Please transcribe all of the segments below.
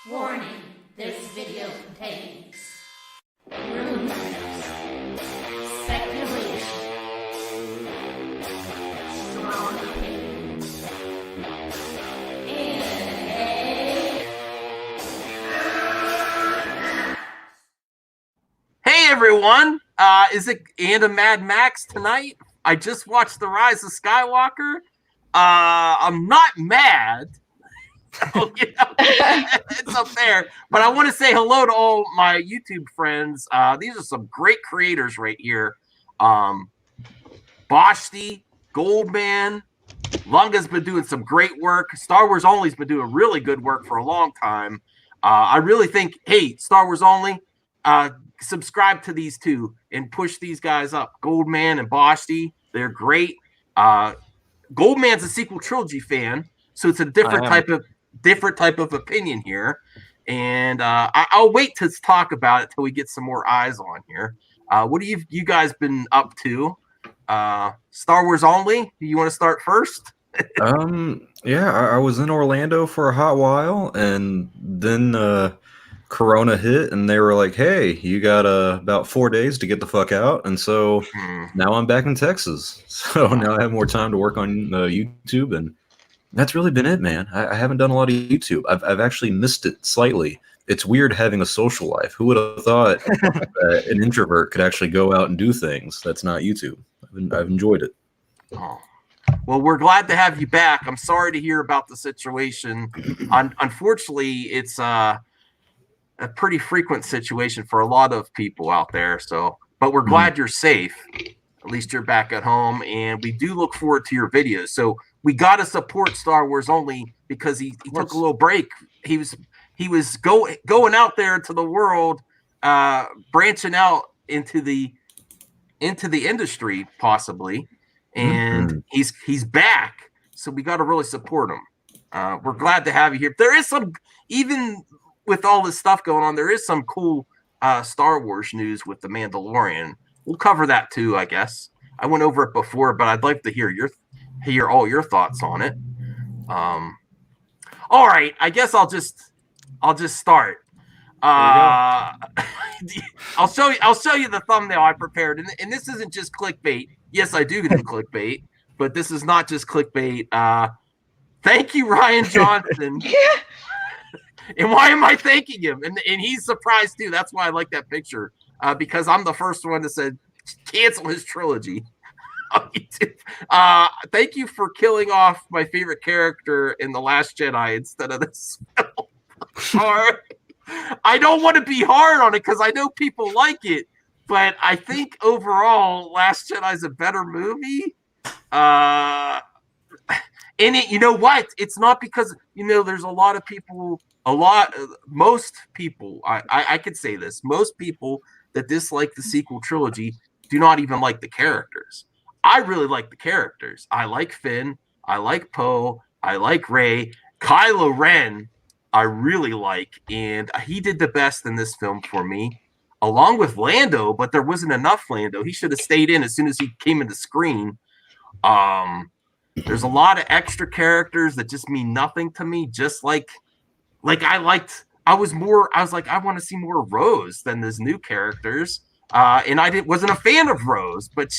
Warning, this video contains rumors, speculation, strong opinions, Hey everyone, is it and a Mad Max tonight? I just watched The Rise of Skywalker. I'm not mad. It's up there, but I want to say hello to all my YouTube friends. These are some great creators right here. Boshti, Goldman, Lunga's been doing some great work. Star Wars Only's been doing really good work for a long time. I really think, hey, Star Wars Only, subscribe to these two and push these guys up. Goldman and Boshti, they're great. Goldman's a sequel trilogy fan, so it's a different type of opinion here. And I'll wait to talk about it till we get some more eyes on here. What have you guys been up to? Star Wars Only, you want to start first? Yeah, I was in Orlando for a hot while, and then Corona hit, and they were like, "Hey, you got about 4 days to get the fuck out." And so now I'm back in Texas. So now I have more time to work on YouTube, and that's really been it, man. I haven't done a lot of YouTube. I've actually missed it slightly. It's weird having a social life. Who would have thought that an introvert could actually go out and do things that's not YouTube? I've enjoyed it. Oh. Well, we're glad to have you back. I'm sorry to hear about the situation. Unfortunately, it's a pretty frequent situation for a lot of people out there. So, but we're glad you're safe. At least you're back at home, and we do look forward to your videos. So we got to support Star Wars Only because he took a little break. He was going out there into the world, branching out into the industry possibly, and he's back. So we got to really support him. We're glad to have you here. There is some, even with all this stuff going on, there is some cool Star Wars news with The Mandalorian. We'll cover that too, I guess. I went over it before, but I'd like to hear all your thoughts on it. All right, I guess I'll just start. I'll show you the thumbnail I prepared, and this isn't just clickbait. Yes, I do clickbait, but this is not just clickbait. Thank you, Ryan Johnson. And why am I thanking him? And he's surprised too. That's why I like that picture, because I'm the first one that said cancel his trilogy. Thank you for killing off my favorite character in The Last Jedi instead of this film. I don't want to be hard on it because I know people like it, but I think overall Last Jedi is a better movie. And it, you know what? It's not because, there's a lot of people, most people, I could say this, most people that dislike the sequel trilogy do not even like the characters. I really like the characters. I like Finn. I like Poe. I like Rey. Kylo Ren, I really like, and he did the best in this film for me, along with Lando, but there wasn't enough Lando. He should have stayed in as soon as he came into screen. There's a lot of extra characters that just mean nothing to me, just like I was like, I want to see more Rose than these new characters. And I wasn't a fan of Rose, but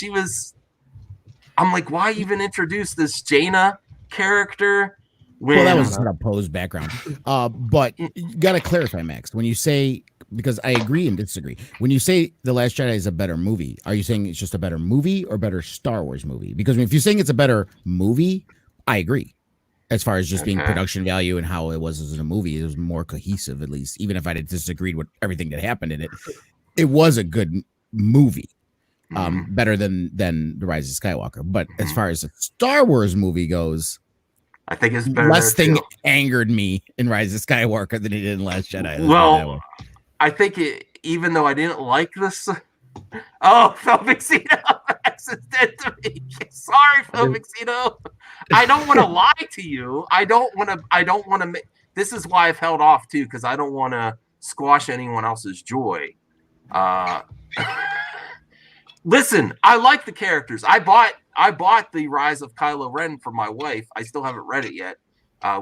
I'm like, why even introduce this Jaina character? Well, that was not a Poe's background. But you got to clarify, Max. When you say, because I agree and disagree, when you say The Last Jedi is a better movie, are you saying it's just a better movie or better Star Wars movie? Because if you're saying it's a better movie, I agree. As far as just being production value and how it was as a movie, it was more cohesive, at least. Even if I disagreed with everything that happened in it, it was a good movie. Better than The Rise of Skywalker. But as far as a Star Wars movie goes, I think it's better. Less thing angered me in Rise of Skywalker than it did in Last Jedi. Well, I think even though I didn't like this. Oh, Phil Vixino, that's dead to me. Sorry, Phil Vixino. I don't want to lie to you. I don't want to. This is why I've held off too, because I don't want to squash anyone else's joy. Listen, I like the characters. I bought the Rise of Kylo Ren for my wife. I still haven't read it yet.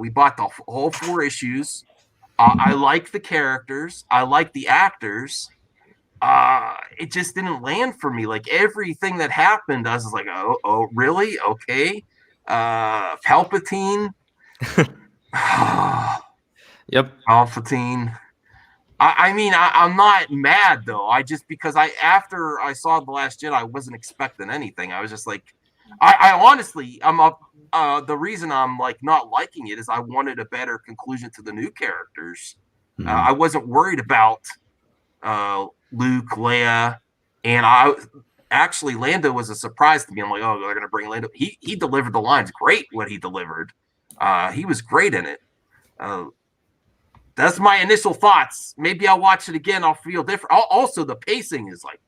We bought the whole 4 issues. I like the characters. I like the actors. It just didn't land for me. Like everything that happened, I was like, oh, really? Okay. Palpatine. Yep. Palpatine. I mean, I'm not mad though. Because after I saw The Last Jedi, I wasn't expecting anything. I was just like, I honestly, the reason I'm like not liking it is I wanted a better conclusion to the new characters. Mhm. I wasn't worried about Luke, Leia, and actually Lando was a surprise to me. I'm like, oh, they're gonna bring Lando. He delivered the lines great. What he delivered, he was great in it. That's my initial thoughts. Maybe I'll watch it again. I'll feel different. Also, the pacing is like,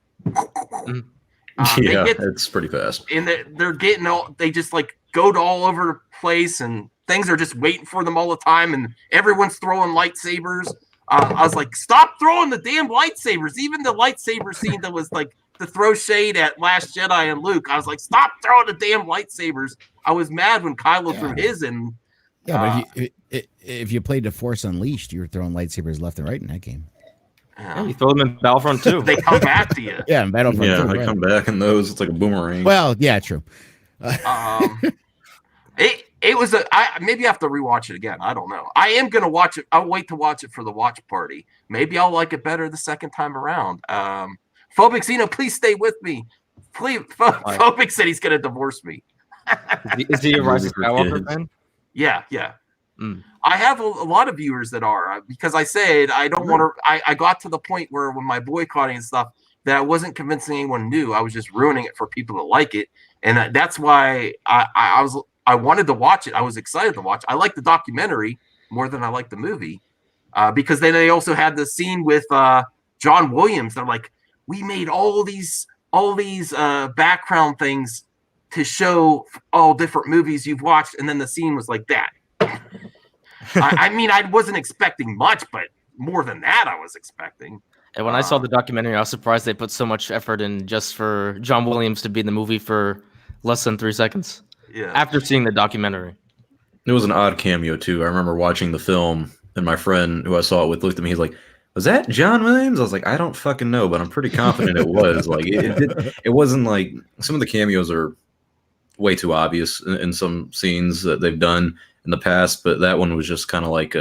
yeah, it's pretty fast. And they're getting they just like go to all over the place, and things are just waiting for them all the time, and everyone's throwing lightsabers. I was like, stop throwing the damn lightsabers. Even the lightsaber scene that was like to throw shade at Last Jedi and Luke, I was like, stop throwing the damn lightsabers. I was mad when Kylo threw his in. Yeah, but if you played the Force Unleashed, you were throwing lightsabers left and right in that game. Yeah, you throw them in Battlefront too. They come back to you. Yeah, in Battlefront. Yeah, too, they right. come back in those. It's like a boomerang. Well, yeah, true. It was maybe I have to rewatch it again. I don't know. I am gonna watch it. I'll wait to watch it for the watch party. Maybe I'll like it better the second time around. Phobic Xeno, please stay with me. Please, Phobic said he's gonna divorce me. Is he a Rise of Skywalker fan? Yeah. I have a lot of viewers that are because I said I don't want to. I got to the point where when my boycotting and stuff that I wasn't convincing anyone new. I was just ruining it for people that like it, and that's why I wanted to watch it. I was excited to watch. I like the documentary more than I like the movie because then they also had the scene with John Williams. They're like, we made all these background things to show all different movies you've watched, and then the scene was like that. I mean, I wasn't expecting much, but more than that, I was expecting. And when I saw the documentary, I was surprised they put so much effort in just for John Williams to be in the movie for less than 3 seconds. Yeah. After seeing the documentary, it was an odd cameo too. I remember watching the film, and my friend who I saw it with looked at me. He's like, "Was that John Williams?" I was like, "I don't fucking know, but I'm pretty confident it was." Like, it wasn't like some of the cameos are way too obvious in some scenes that they've done in the past, but that one was just kind of like,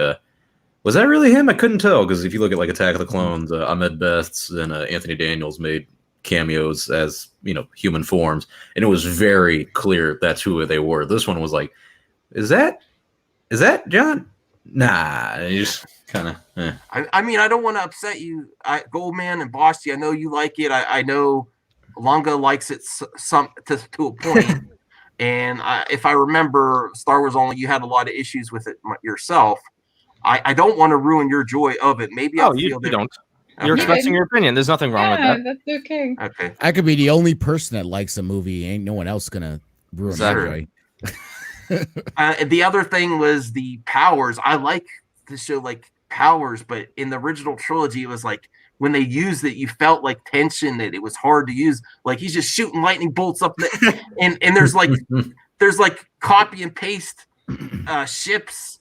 was that really him? I couldn't tell, because if you look at like Attack of the Clones, Ahmed Best and Anthony Daniels made cameos as, you know, human forms, and it was very clear that's who they were. This one was like, is that John? Nah, you just kind of. I mean, I don't want to upset you, Goldman and Bossy. I know you like it. I know Lunga likes it to a point. And if I remember, Star Wars Only, you had a lot of issues with it yourself. I don't want to ruin your joy of it. Maybe I'll feel you don't. You're expressing your opinion. There's nothing wrong with that. That's okay. Okay. I could be the only person that likes a movie. Ain't no one else gonna ruin my joy. And the other thing was the powers. I like the show like powers, but in the original trilogy, it was like when they used it, you felt like tension, that it was hard to use. Like he's just shooting lightning bolts up, and there's like copy and paste ships.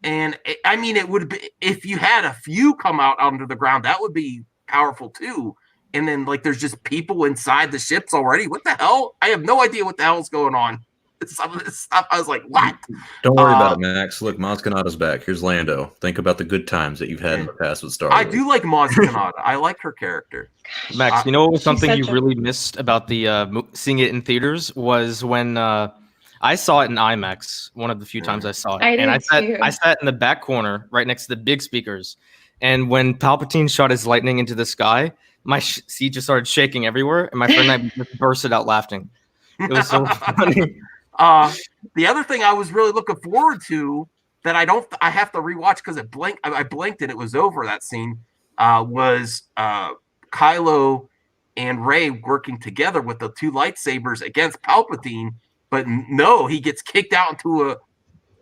And I mean, it would be if you had a few come out under the ground, that would be powerful too. And then like there's just people inside the ships already. What the hell? I have no idea what the hell's going on. Some of this stuff, I was like, what? Don't worry about it, Max. Look, Maz Kanata's back. Here's Lando. Think about the good times that you've had in the past with Star Wars. I do like Maz Kanata. I like her character. Max, you know what was something you really missed about the seeing it in theaters was when I saw it in IMAX, one of the few times I saw it. I sat in the back corner right next to the big speakers. And when Palpatine shot his lightning into the sky, my seat just started shaking everywhere. And my friend and I just bursted out laughing. It was so funny. The other thing I was really looking forward to that I have to rewatch because I blinked and it was over, that scene, was Kylo and Rey working together with the two lightsabers against Palpatine. But no, he gets kicked out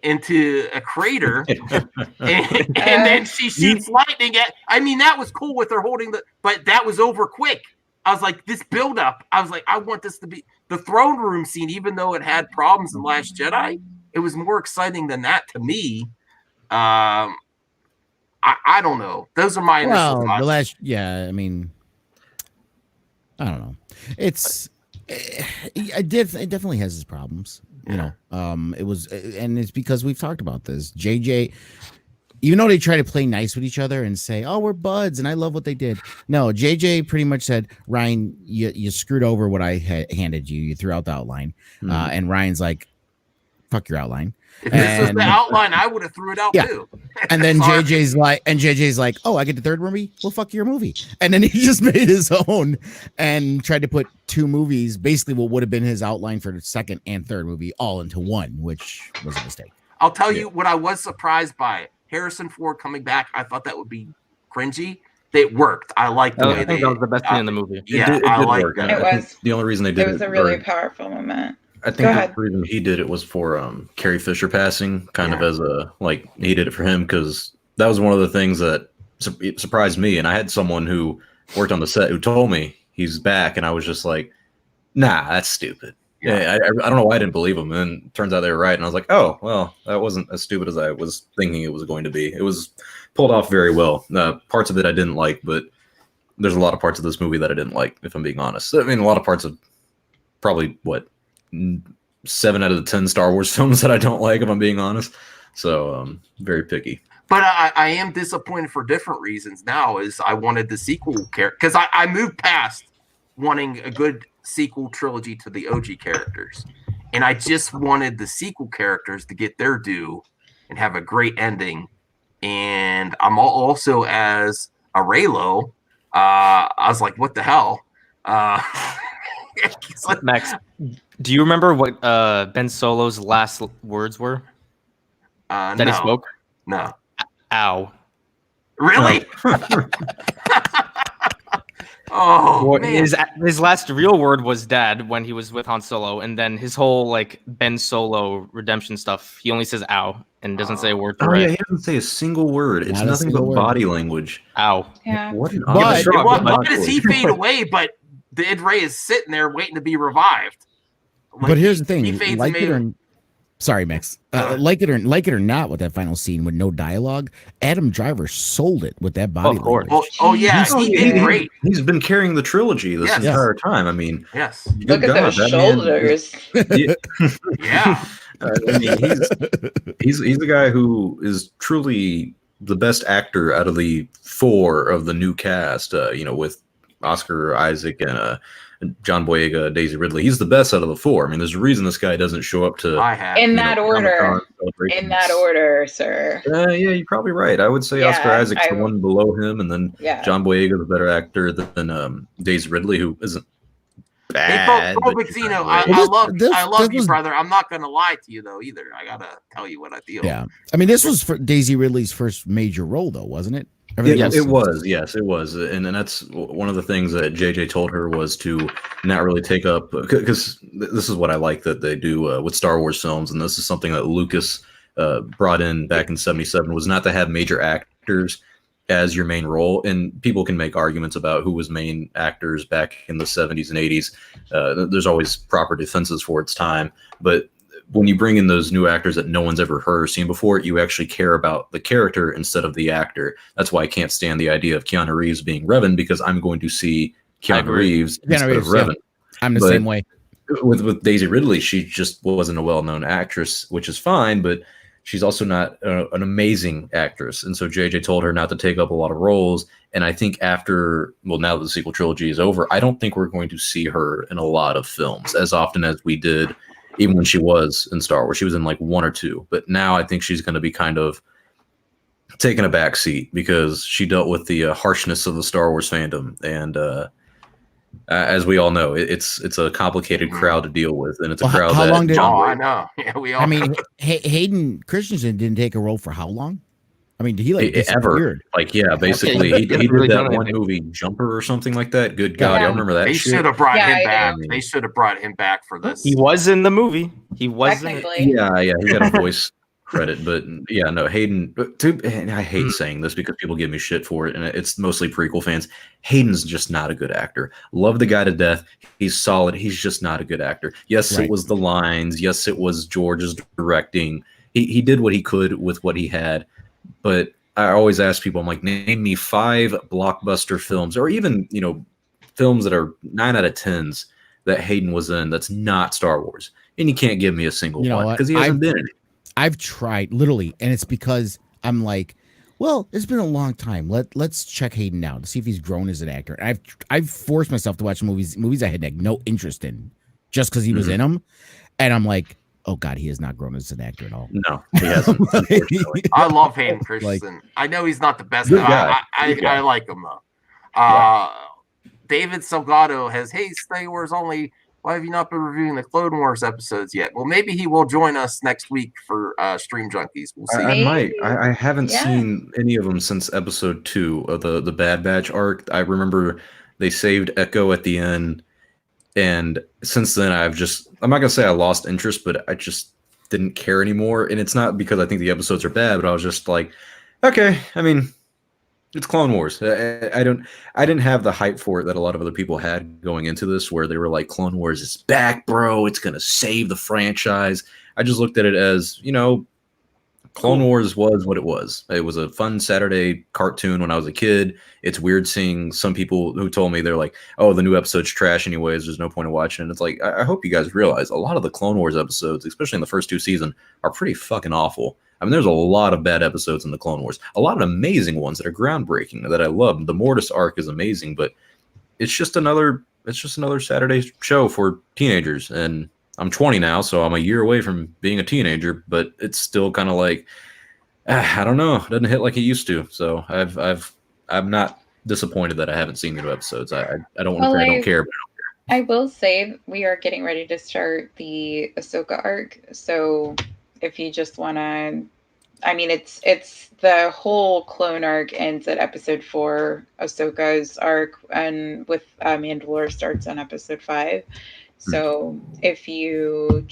into a crater, and then she shoots lightning at. I mean, that was cool with her holding but that was over quick. I was like, this build up. I was like, I want this to be the throne room scene, even though it had problems in Last Jedi. It was more exciting than that to me. I I don't know. Those are my initial thoughts. I mean, I don't know. It definitely has its problems. You know, it was, and it's because we've talked about this. JJ, even though they try to play nice with each other and say, "Oh, we're buds," and I love what they did. No, JJ pretty much said, "Ryan, you screwed over what I handed you. You threw out the outline," and Ryan's like, "Fuck your outline." If this was the outline, I would have threw it out too. And then JJ's like, "Oh, I get the third movie? Well, fuck your movie." And then he just made his own and tried to put two movies, basically what would have been his outline for the second and third movie, all into one, which was a mistake. I'll tell you what I was surprised by. Harrison Ford coming back, I thought that would be cringy. It worked. I liked the way I think that was the best thing in the movie. Yeah, I liked it. It was the only reason they did it. It was a really powerful moment. I think the reason he did it was for Carrie Fisher passing, kind of as a he did it for him because that was one of the things that surprised me. And I had someone who worked on the set who told me he's back, and I was just like, "Nah, that's stupid." Yeah, I don't know why I didn't believe him, and it turns out they were right. And I was like, "Oh, well, that wasn't as stupid as I was thinking it was going to be." It was pulled off very well. Parts of it I didn't like, but there's a lot of parts of this movie that I didn't like, if I'm being honest. I mean, a lot of parts of probably 7 out of the 10 Star Wars films that I don't like, if I'm being honest. So very picky. But I am disappointed for different reasons now. Is I wanted the sequel character because I moved past wanting a good sequel trilogy to the OG characters, and I just wanted the sequel characters to get their due and have a great ending. And I'm also, as a Raylo, I was like, what the hell? Max, do you remember what Ben Solo's last words were that he spoke? No. Ow. Really? Oh, man. His last real word was dad when he was with Han Solo, and then his whole Ben Solo redemption stuff, he only says ow and doesn't say a word. Yeah, he doesn't say a single word. It's nothing but body language. Ow. Yeah. What an why does he fade away, but the Ed Ray is sitting there waiting to be revived? But here's the thing, sorry, Max. Like it or not, with that final scene with no dialogue, Adam Driver sold it with that body language. He did great. He's been carrying the trilogy this entire time. I mean, look at those shoulders. Yeah. I mean, he's the guy who is truly the best actor out of the 4 of the new cast. With Oscar Isaac and John Boyega, Daisy Ridley. He's the best out of the 4. I mean, there's a reason this guy doesn't show up to in that order, sir. Yeah, you're probably right. I would say Oscar Isaac's the one below him, and then John Boyega, the better actor than Daisy Ridley, who isn't bad. Hey, I love you, brother. I'm not gonna lie to you though either. I gotta tell you what I feel. Yeah, I mean, this was for Daisy Ridley's first major role, though, wasn't it? It was, yes, it was, and that's one of the things that JJ told her was to not really take up, because this is what I like that they do with Star Wars films, and this is something that Lucas brought in back in '77, was not to have major actors as your main role. And people can make arguments about who was main actors back in the '70s and '80s. There's always proper defenses for its time, but when you bring in those new actors that no one's ever heard or seen before, you actually care about the character instead of the actor. That's why I can't stand the idea of Keanu Reeves being Revan, because I'm going to see Keanu Reeves instead of Revan. I'm the same way. With Daisy Ridley, she just wasn't a well-known actress, which is fine, but she's also not an amazing actress. And so JJ told her not to take up a lot of roles. And I think now that the sequel trilogy is over, I don't think we're going to see her in a lot of films as often as we did. Even when she was in Star Wars, she was in 1 or 2. But now I think she's going to be kind of taking a back seat because she dealt with the harshness of the Star Wars fandom. And as we all know, it's a complicated crowd to deal with. And it's a crowd how long did I know. Yeah, we all. I mean, Hayden Christensen didn't take a role for how long? I mean, did he ever? Basically, he did that one movie, Jumper or something like that. Good God, y'all remember that? They should have brought him back. They should have brought him back for this. He was in the movie. He was in it. Yeah, he got a voice credit, but Hayden. And I hate saying this because people give me shit for it, and it's mostly prequel fans. Hayden's just not a good actor. Love the guy to death. He's solid. He's just not a good actor. Yes, It was the lines. Yes, it was George's directing. He did what he could with what he had. But I always ask people, I'm like, name me 5 blockbuster films, or even, films that are 9 out of 10s that Hayden was in that's not Star Wars. And you can't give me a single one because he hasn't been in it. I've tried, literally, and it's because I'm like, well, it's been a long time. Let's check Hayden out to see if he's grown as an actor. And I've forced myself to watch movies I had like no interest in just because he was in them. And I'm like, oh God, he has not grown as an actor at all. No, he hasn't. I love Hayden Christensen. I know he's not the best guy. I like him though. David Salgado has, hey, Star Wars only. Why have you not been reviewing the Clone Wars episodes yet? Well, maybe he will join us next week for Stream Junkies. We'll see. I might. I haven't seen any of them since episode 2 of the Bad Batch arc. I remember they saved Echo at the end, and since then I'm not gonna say I lost interest, but I just didn't care anymore. And it's not because I think the episodes are bad, but I was just like, okay, I mean, it's Clone Wars. I didn't have the hype for it that a lot of other people had going into this, where they were like, Clone Wars is back, bro. It's going to save the franchise. I just looked at it as, Clone Wars was what it was. It was a fun Saturday cartoon when I was a kid. It's weird seeing some people who told me they're like, oh, the new episode's trash anyways. There's no point in watching it. It's like, I hope you guys realize a lot of the Clone Wars episodes, especially in the first 2 seasons, are pretty fucking awful. I mean, there's a lot of bad episodes in the Clone Wars, a lot of amazing ones that are groundbreaking that I love. The Mortis arc is amazing, but it's just another Saturday show for teenagers. And I'm 20 now, so I'm a year away from being a teenager, but it's still kind of like, I don't know, it doesn't hit like it used to. So I'm not disappointed that I haven't seen the new episodes. I don't want to say I don't care, but I will say we are getting ready to start the Ahsoka arc, so if you just want to, I mean, it's the whole clone arc ends at episode 4. Ahsoka's arc and with Mandalore starts on episode 5. So if you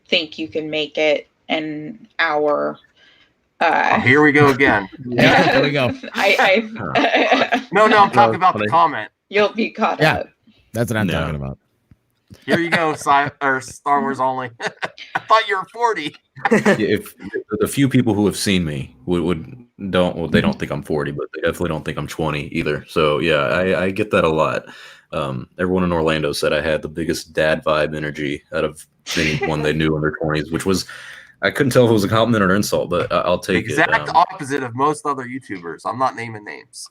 think you can make it an hour, here we go again. Yeah, here we go. No, I'm talking about the comment. You'll be caught up. That's what I'm talking about. Here you go, Star Wars only. I thought you were 40. If the few people who have seen me they don't think I'm 40, but they definitely don't think I'm 20 either. So yeah, I get that a lot. Everyone in Orlando said I had the biggest dad vibe energy out of anyone they knew in their 20s, which was, I couldn't tell if it was a compliment or an insult, but I'll take exact it. Opposite of most other YouTubers. I'm not naming names.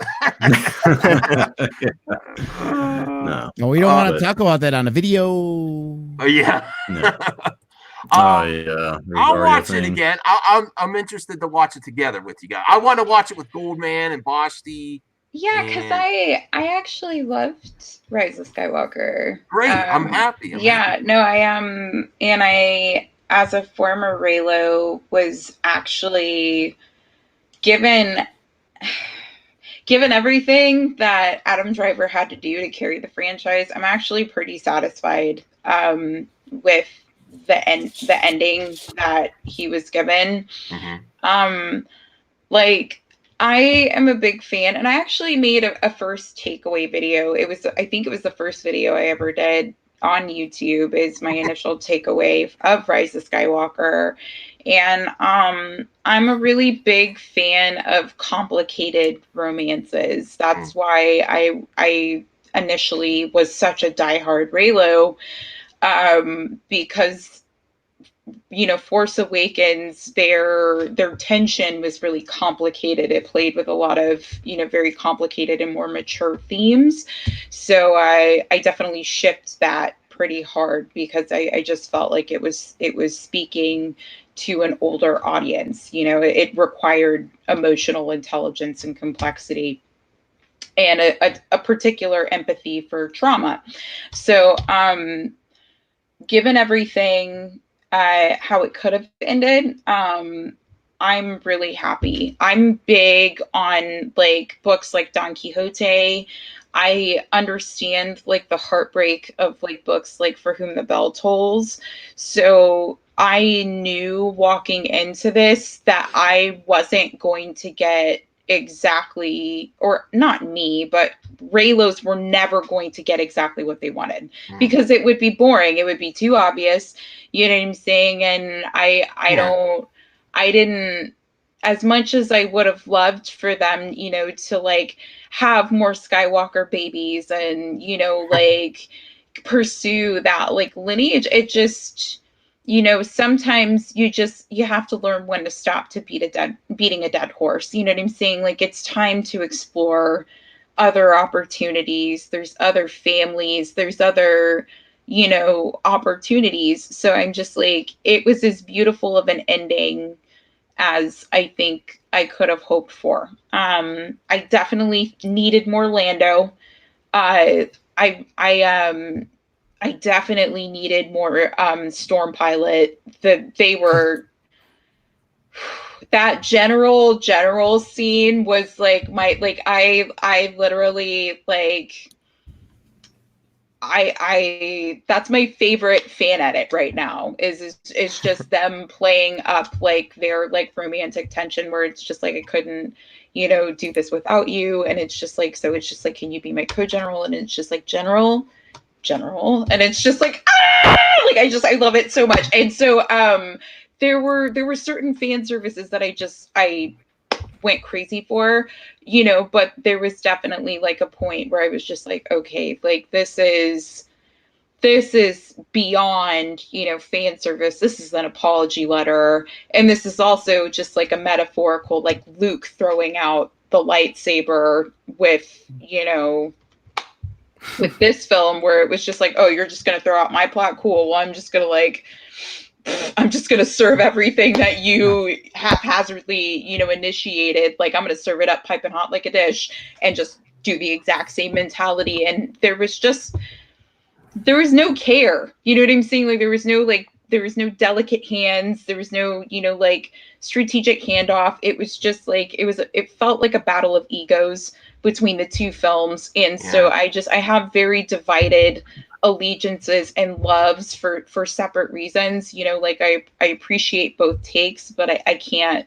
No. No, we don't want to talk about that on a video. Oh yeah. No. Yeah. I'll watch it again. I'm interested to watch it together with you guys. I want to watch it with Goldman and Bashti. Yeah, because I actually loved Rise of Skywalker. Great. I'm happy. No, I am. And I, as a former Reylo, was actually given everything that Adam Driver had to do to carry the franchise, I'm actually pretty satisfied with the ending that he was given. I am a big fan, and I actually made a first takeaway video. I think it was the first video I ever did on YouTube, is my initial takeaway of Rise of Skywalker. And I'm a really big fan of complicated romances. That's why I initially was such a diehard Reylo, because Force Awakens, their tension was really complicated. It played with a lot of, very complicated and more mature themes. So I definitely shipped that pretty hard, because I just felt like it was speaking to an older audience. It required emotional intelligence and complexity and a particular empathy for trauma. So given everything, how it could have ended, I'm really happy. I'm big on books like Don Quixote. I understand the heartbreak of books like For Whom the Bell Tolls. So I knew walking into this that I wasn't going to get exactly, or not me, but Reylos were never going to get exactly what they wanted, because it would be boring. It would be too obvious. You know what I'm saying? And I as much as I would have loved for them, you know, to like have more Skywalker babies and, you know, like pursue that like lineage, it just, you know, sometimes you have to learn when to stop to beating a dead horse. You know what I'm saying? Like, it's time to explore other opportunities. There's other families, there's other, you know, opportunities. So I'm just like, it was as beautiful of an ending as I think I could have hoped for. I definitely needed more Lando. I definitely needed more Storm Pilot. They were that general scene was like I literally like I that's my favorite fan edit right now is just them playing up like their like romantic tension where it's just like I couldn't, you know, do this without you, and it's just like, so it's just like, can you be my co-general? And it's just like general, and it's just like like I love it so much. And so there were certain fan services that I went crazy for, you know, but there was definitely like a point where I was just like, okay, like this is beyond, you know, fan service. This is an apology letter, and this is also just like a metaphorical, like Luke throwing out the lightsaber with, you know, with this film where it was just like, oh, you're just gonna throw out my plot, cool, well, I'm just gonna serve everything that you haphazardly, you know, initiated. Like, I'm gonna serve it up piping hot like a dish and just do the exact same mentality. And there was no care. You know what I'm saying? Like, there was no delicate hands. There was no, you know, like strategic handoff. It was just like, it felt like a battle of egos between the two films. And so I have very divided allegiances and loves for separate reasons. You know, like I appreciate both takes, but I can't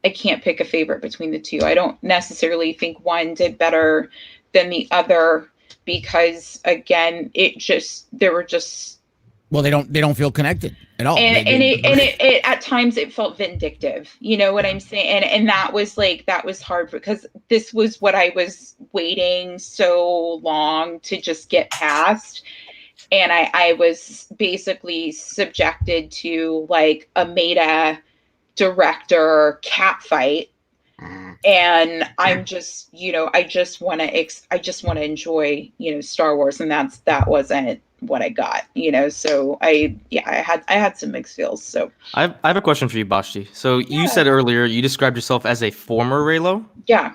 pick a favorite between the two. I don't necessarily think one did better than the other, because again, well, they don't feel connected at all. And it at times it felt vindictive. You know what I'm saying? And that was hard, because this was what I was waiting so long to just get past. And I was basically subjected to like a meta director cat fight. And I'm just, you know, I just want to enjoy, you know, Star Wars, and that wasn't what I got, you know. So I had some mixed feels. So I have a question for you, Bashti. So you said earlier you described yourself as a former Reylo. Yeah.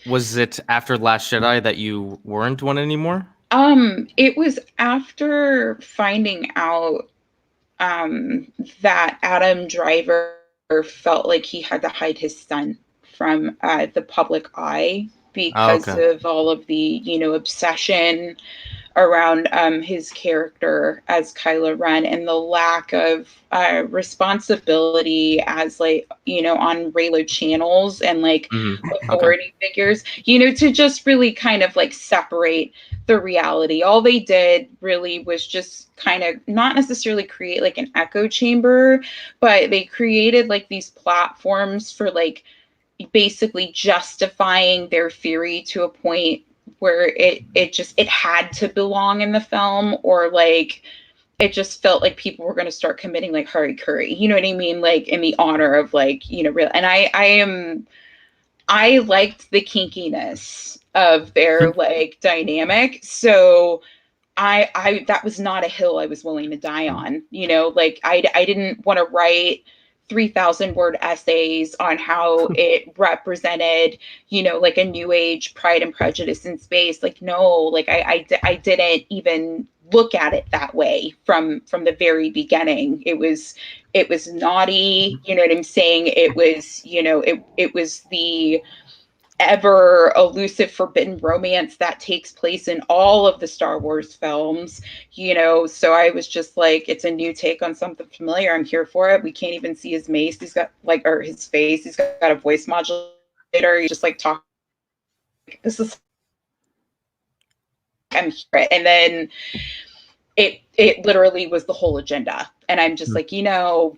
Was it after Last Jedi that you weren't one anymore? It was after finding out that Adam Driver felt like he had to hide his son from the public eye because of all of the, you know, obsession around his character as Kylo Ren, and the lack of responsibility as, like, you know, on Reylo channels and like authority figures, you know, to just really kind of like separate the reality. All they did really was just kind of not necessarily create like an echo chamber, but they created like these platforms for like basically justifying their theory to a point where it had to belong in the film, or like it just felt like people were going to start committing like Hari Curry, you know what I mean, like in the honor of like, you know, real. And I liked the kinkiness of their like dynamic, so I that was not a hill I was willing to die on, you know. Like I didn't want to write 3,000 word essays on how it represented, you know, like a new age Pride and Prejudice in space. Like, no, like I didn't even look at it that way from the very beginning. It was naughty, you know what I'm saying? It was, you know, it was the ever elusive forbidden romance that takes place in all of the Star Wars films, you know. So I was just like, it's a new take on something familiar. I'm here for it. We can't even see his mace. He's got like, or his face. He's got a voice modulator. He's just like talk. This is, I'm here. And then it literally was the whole agenda. And I'm just like, you know,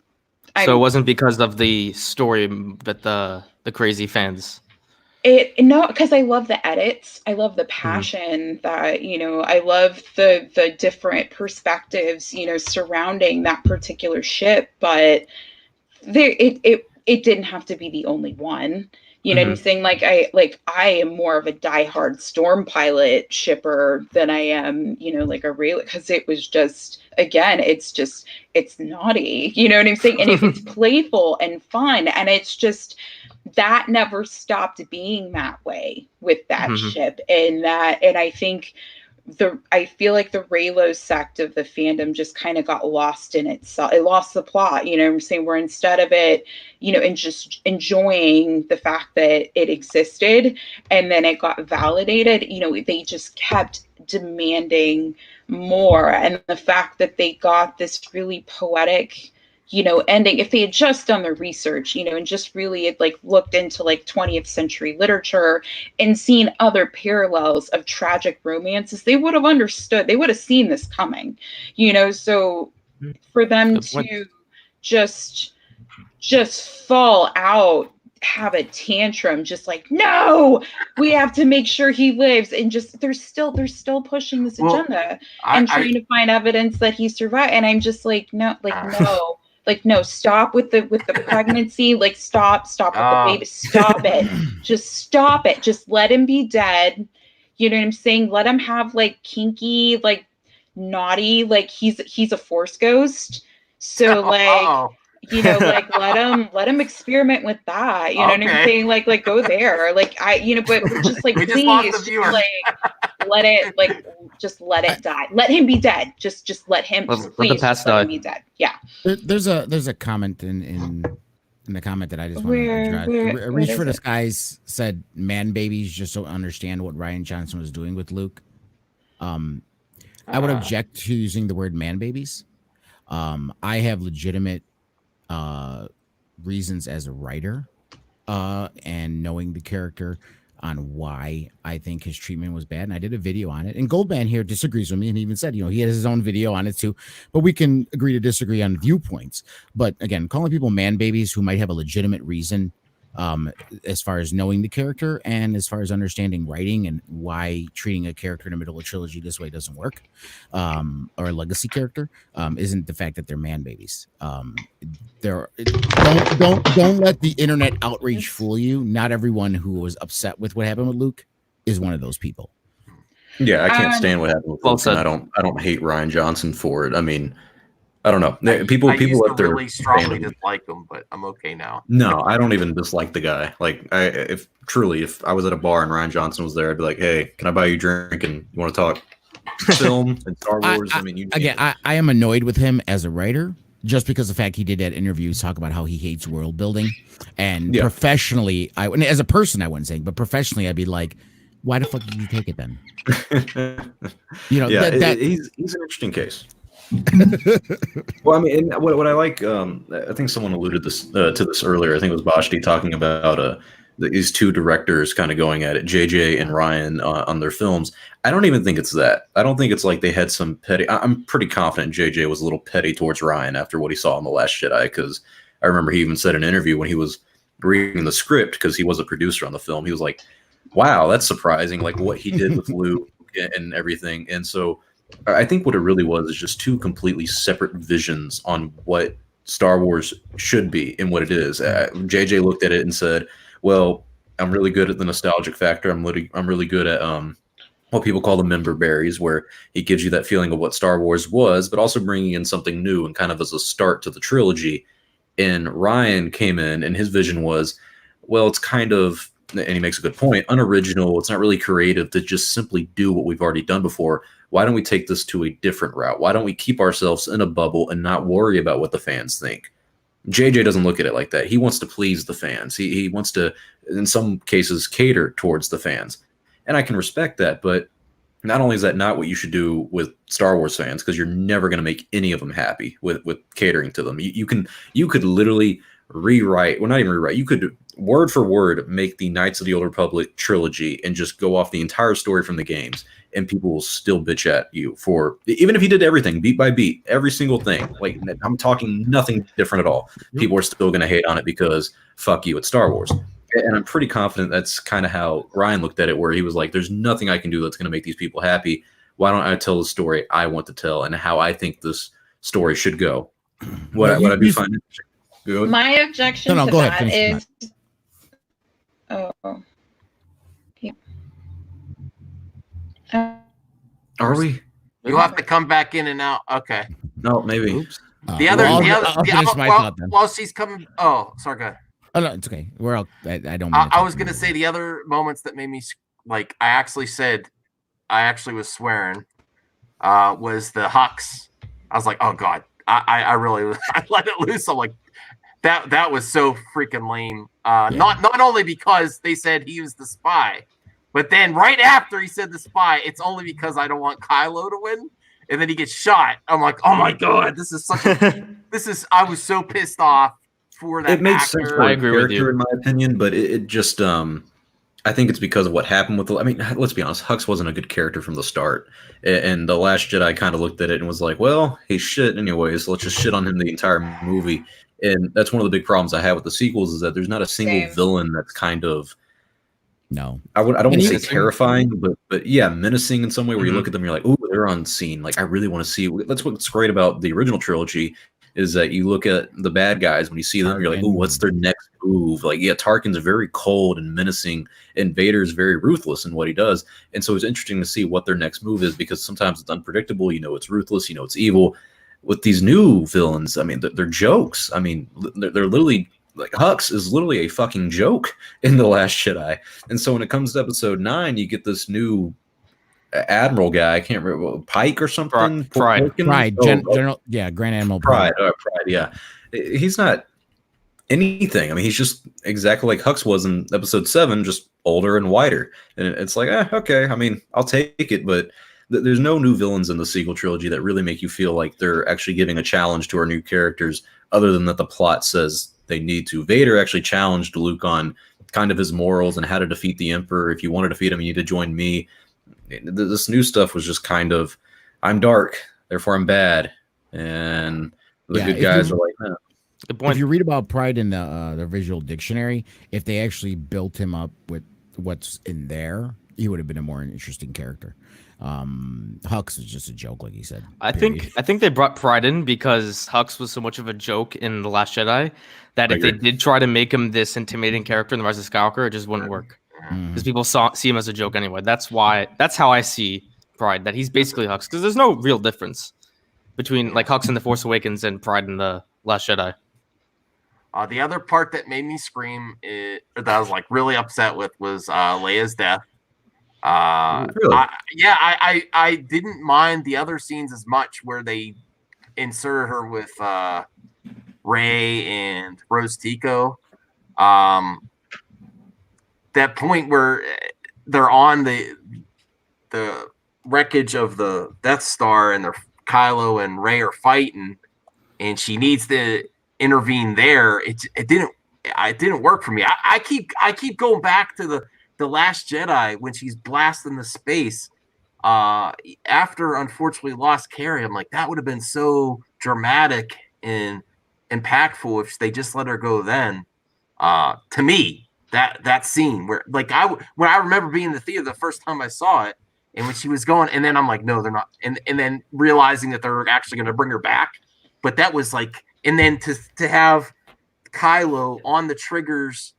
So it wasn't because of the story that the crazy fans. No, because I love the edits. I love the passion that, I love the different perspectives, surrounding that particular ship, but it didn't have to be the only one. You know what I'm saying? I am more of a diehard Storm pilot shipper than I am, like a real, because it was just, again, it's naughty. You know what I'm saying? And it's playful and fun, and it's just, that never stopped being that way with that ship. And I think I feel like the Reylo sect of the fandom just kind of got lost in itself. It lost the plot, you know what I'm saying? Where instead of it, and just enjoying the fact that it existed and then it got validated, they just kept demanding more. And the fact that they got this really poetic, ending, if they had just done their research, and just really had looked into 20th century literature and seen other parallels of tragic romances, they would have understood, they would have seen this coming, so for them to just fall out, have a tantrum, just no, we have to make sure he lives, and just they're still pushing this agenda and trying to find evidence that he survived, and I'm just no, no, stop with the pregnancy, stop with the baby, stop it, just stop it, just let him be dead, you know what I'm saying? Let him have kinky, naughty, he's a Force ghost, so let him experiment with that, you know what I'm saying? Go there, but just please, let it, just let it die. Let him be dead. Just let him. Please, let the past die. Him be dead. Yeah. There's a comment in the comment that I just want to address. Reach for the Skies said, "Man babies just don't understand what Rian Johnson was doing with Luke." I would object to using the word man babies. I have legitimate reasons as a writer and knowing the character on why I think his treatment was bad. And I did a video on it. And Goldman here disagrees with me and he even said, he has his own video on it too. But we can agree to disagree on viewpoints. But again, calling people man babies who might have a legitimate reason as far as knowing the character and as far as understanding writing and why treating a character in the middle of a trilogy this way doesn't work, or a legacy character, isn't the fact that they're man babies. Don't let the internet outrage fool you. Not everyone who was upset with what happened with Luke is one of those people. Yeah, I can't stand what happened with Luke, and I don't hate Rian Johnson for it. I mean, I don't know. People used to really strongly dislike him, but I'm okay now. No, I don't even dislike the guy. If I was at a bar and Rian Johnson was there, I'd be like, "Hey, can I buy you a drink? And you want to talk film and Star Wars?" I am annoyed with him as a writer just because of the fact he did that interview talk about how he hates world building, and professionally, as a person, I wouldn't say, but professionally, I'd be like, "Why the fuck did you take it then?" He's an interesting case. Well, I mean, and what I like, I think someone alluded to this earlier. I think it was Bashti talking about these two directors kind of going at it, JJ and Ryan, on their films. I don't even think it's that. I don't think it's like they had some petty. I'm pretty confident JJ was a little petty towards Ryan after what he saw in The Last Jedi, because I remember he even said in an interview when he was reading the script, because he was a producer on the film, he was like, "Wow, that's surprising! Like what he did with Luke and everything." And so I think what it really was is just two completely separate visions on what Star Wars should be and what it is. JJ looked at it and said, "Well, I'm really good at the nostalgic factor. I'm really good at what people call the member berries, where he gives you that feeling of what Star Wars was, but also bringing in something new and kind of as a start to the trilogy." And Ryan came in, and his vision was, well, it's kind of, and he makes a good point, unoriginal. It's not really creative to just simply do what we've already done before. Why don't we take this to a different route? Why don't we keep ourselves in a bubble and not worry about what the fans think? JJ doesn't look at it like that. He wants to please the fans. He wants to, in some cases, cater towards the fans. And I can respect that, but not only is that not what you should do with Star Wars fans, because you're never going to make any of them happy with catering to them. You could literally rewrite, well, not even rewrite, you could word for word make the Knights of the Old Republic trilogy and just go off the entire story from the games, and people will still bitch at you for, even if you did everything beat by beat, every single thing. Like, I'm talking nothing different at all. People are still going to hate on it because fuck you, it's Star Wars. And I'm pretty confident that's kind of how Ryan looked at it, where he was like, there's nothing I can do that's going to make these people happy. Why don't I tell the story I want to tell and how I think this story should go? What I do find interesting. Good. My objection to that is... Oh. Yeah. Are we? You'll have to come back in and out. Okay. No, maybe. Oops. While she's coming. Oh, sorry, go ahead. Oh, no, it's okay. I don't. I was gonna say the other moments that made me like. I actually was swearing. Was the Hux? I was like, oh god. I really I let it loose. I'm like, that was so freaking lame. Not only because they said he was the spy, but then right after he said the spy, it's only because I don't want Kylo to win, and then he gets shot. I'm like, oh my god, this is such a I was so pissed off for that. It made actor. sense for a character, in my opinion, but it just I think it's because of what happened with I mean, let's be honest, Hux wasn't a good character from the start. And The Last Jedi kind of looked at it and was like, well, he's shit anyways. Let's just shit on him the entire movie. And that's one of the big problems I have with the sequels is that there's not a single villain that's kind of I don't want to say terrifying, but yeah, menacing in some way where you look at them, you're like, ooh, they're on scene. Like, I really want to see. That's what's great about the original trilogy is that you look at the bad guys, when you see them, you're like, ooh, what's their next move? Like, yeah, Tarkin's very cold and menacing, and Vader's very ruthless in what he does. And so it's interesting to see what their next move is, because sometimes it's unpredictable. You know, it's ruthless. You know, it's evil. With these new villains, I mean, they're jokes. I mean, they're literally, like, Hux is literally a fucking joke in The Last Jedi. And so when it comes to episode 9, you get this new Admiral guy, I can't remember, Pike or something. Pride. General, yeah, Grand Admiral Pride. Pride, yeah. He's not anything. I mean, he's just exactly like Hux was in episode 7, just older and whiter. And it's like, okay. I mean, I'll take it, but there's no new villains in the sequel trilogy that really make you feel like they're actually giving a challenge to our new characters, other than that the plot says they need to. Vader actually challenged Luke on kind of his morals and how to defeat the Emperor. If you want to defeat him, you need to join me. This new stuff was just kind of, I'm dark, therefore I'm bad, and the good guys are like, no. Good point. If you read about Pride in the visual dictionary, if they actually built him up with what's in there, he would have been a more interesting character. Hux is just a joke, like he said. I think they brought Pride in because Hux was so much of a joke in The Last Jedi that if they did try to make him this intimidating character in The Rise of Skywalker, it just wouldn't work. Because people see him as a joke anyway. That's how I see Pride, that he's basically Hux, because there's no real difference between like Hux in The Force Awakens and Pride in The Last Jedi. The other part that made me scream, that I was like really upset with, was Leia's death. Really? I didn't mind the other scenes as much where they inserted her with Rey and Rose Tico. That point where they're on the wreckage of the Death Star and Kylo and Rey are fighting, and she needs to intervene there. It didn't work for me. I keep going back to the Last Jedi when she's blasting the space. After unfortunately lost Carrie, I'm like, that would have been so dramatic and impactful if they just let her go then. To me, that scene where, like, when I remember being in the theater the first time I saw it, and when she was going, and then I'm like, no, they're not, and then realizing that they're actually going to bring her back. But that was like, and then to have Kylo on the triggers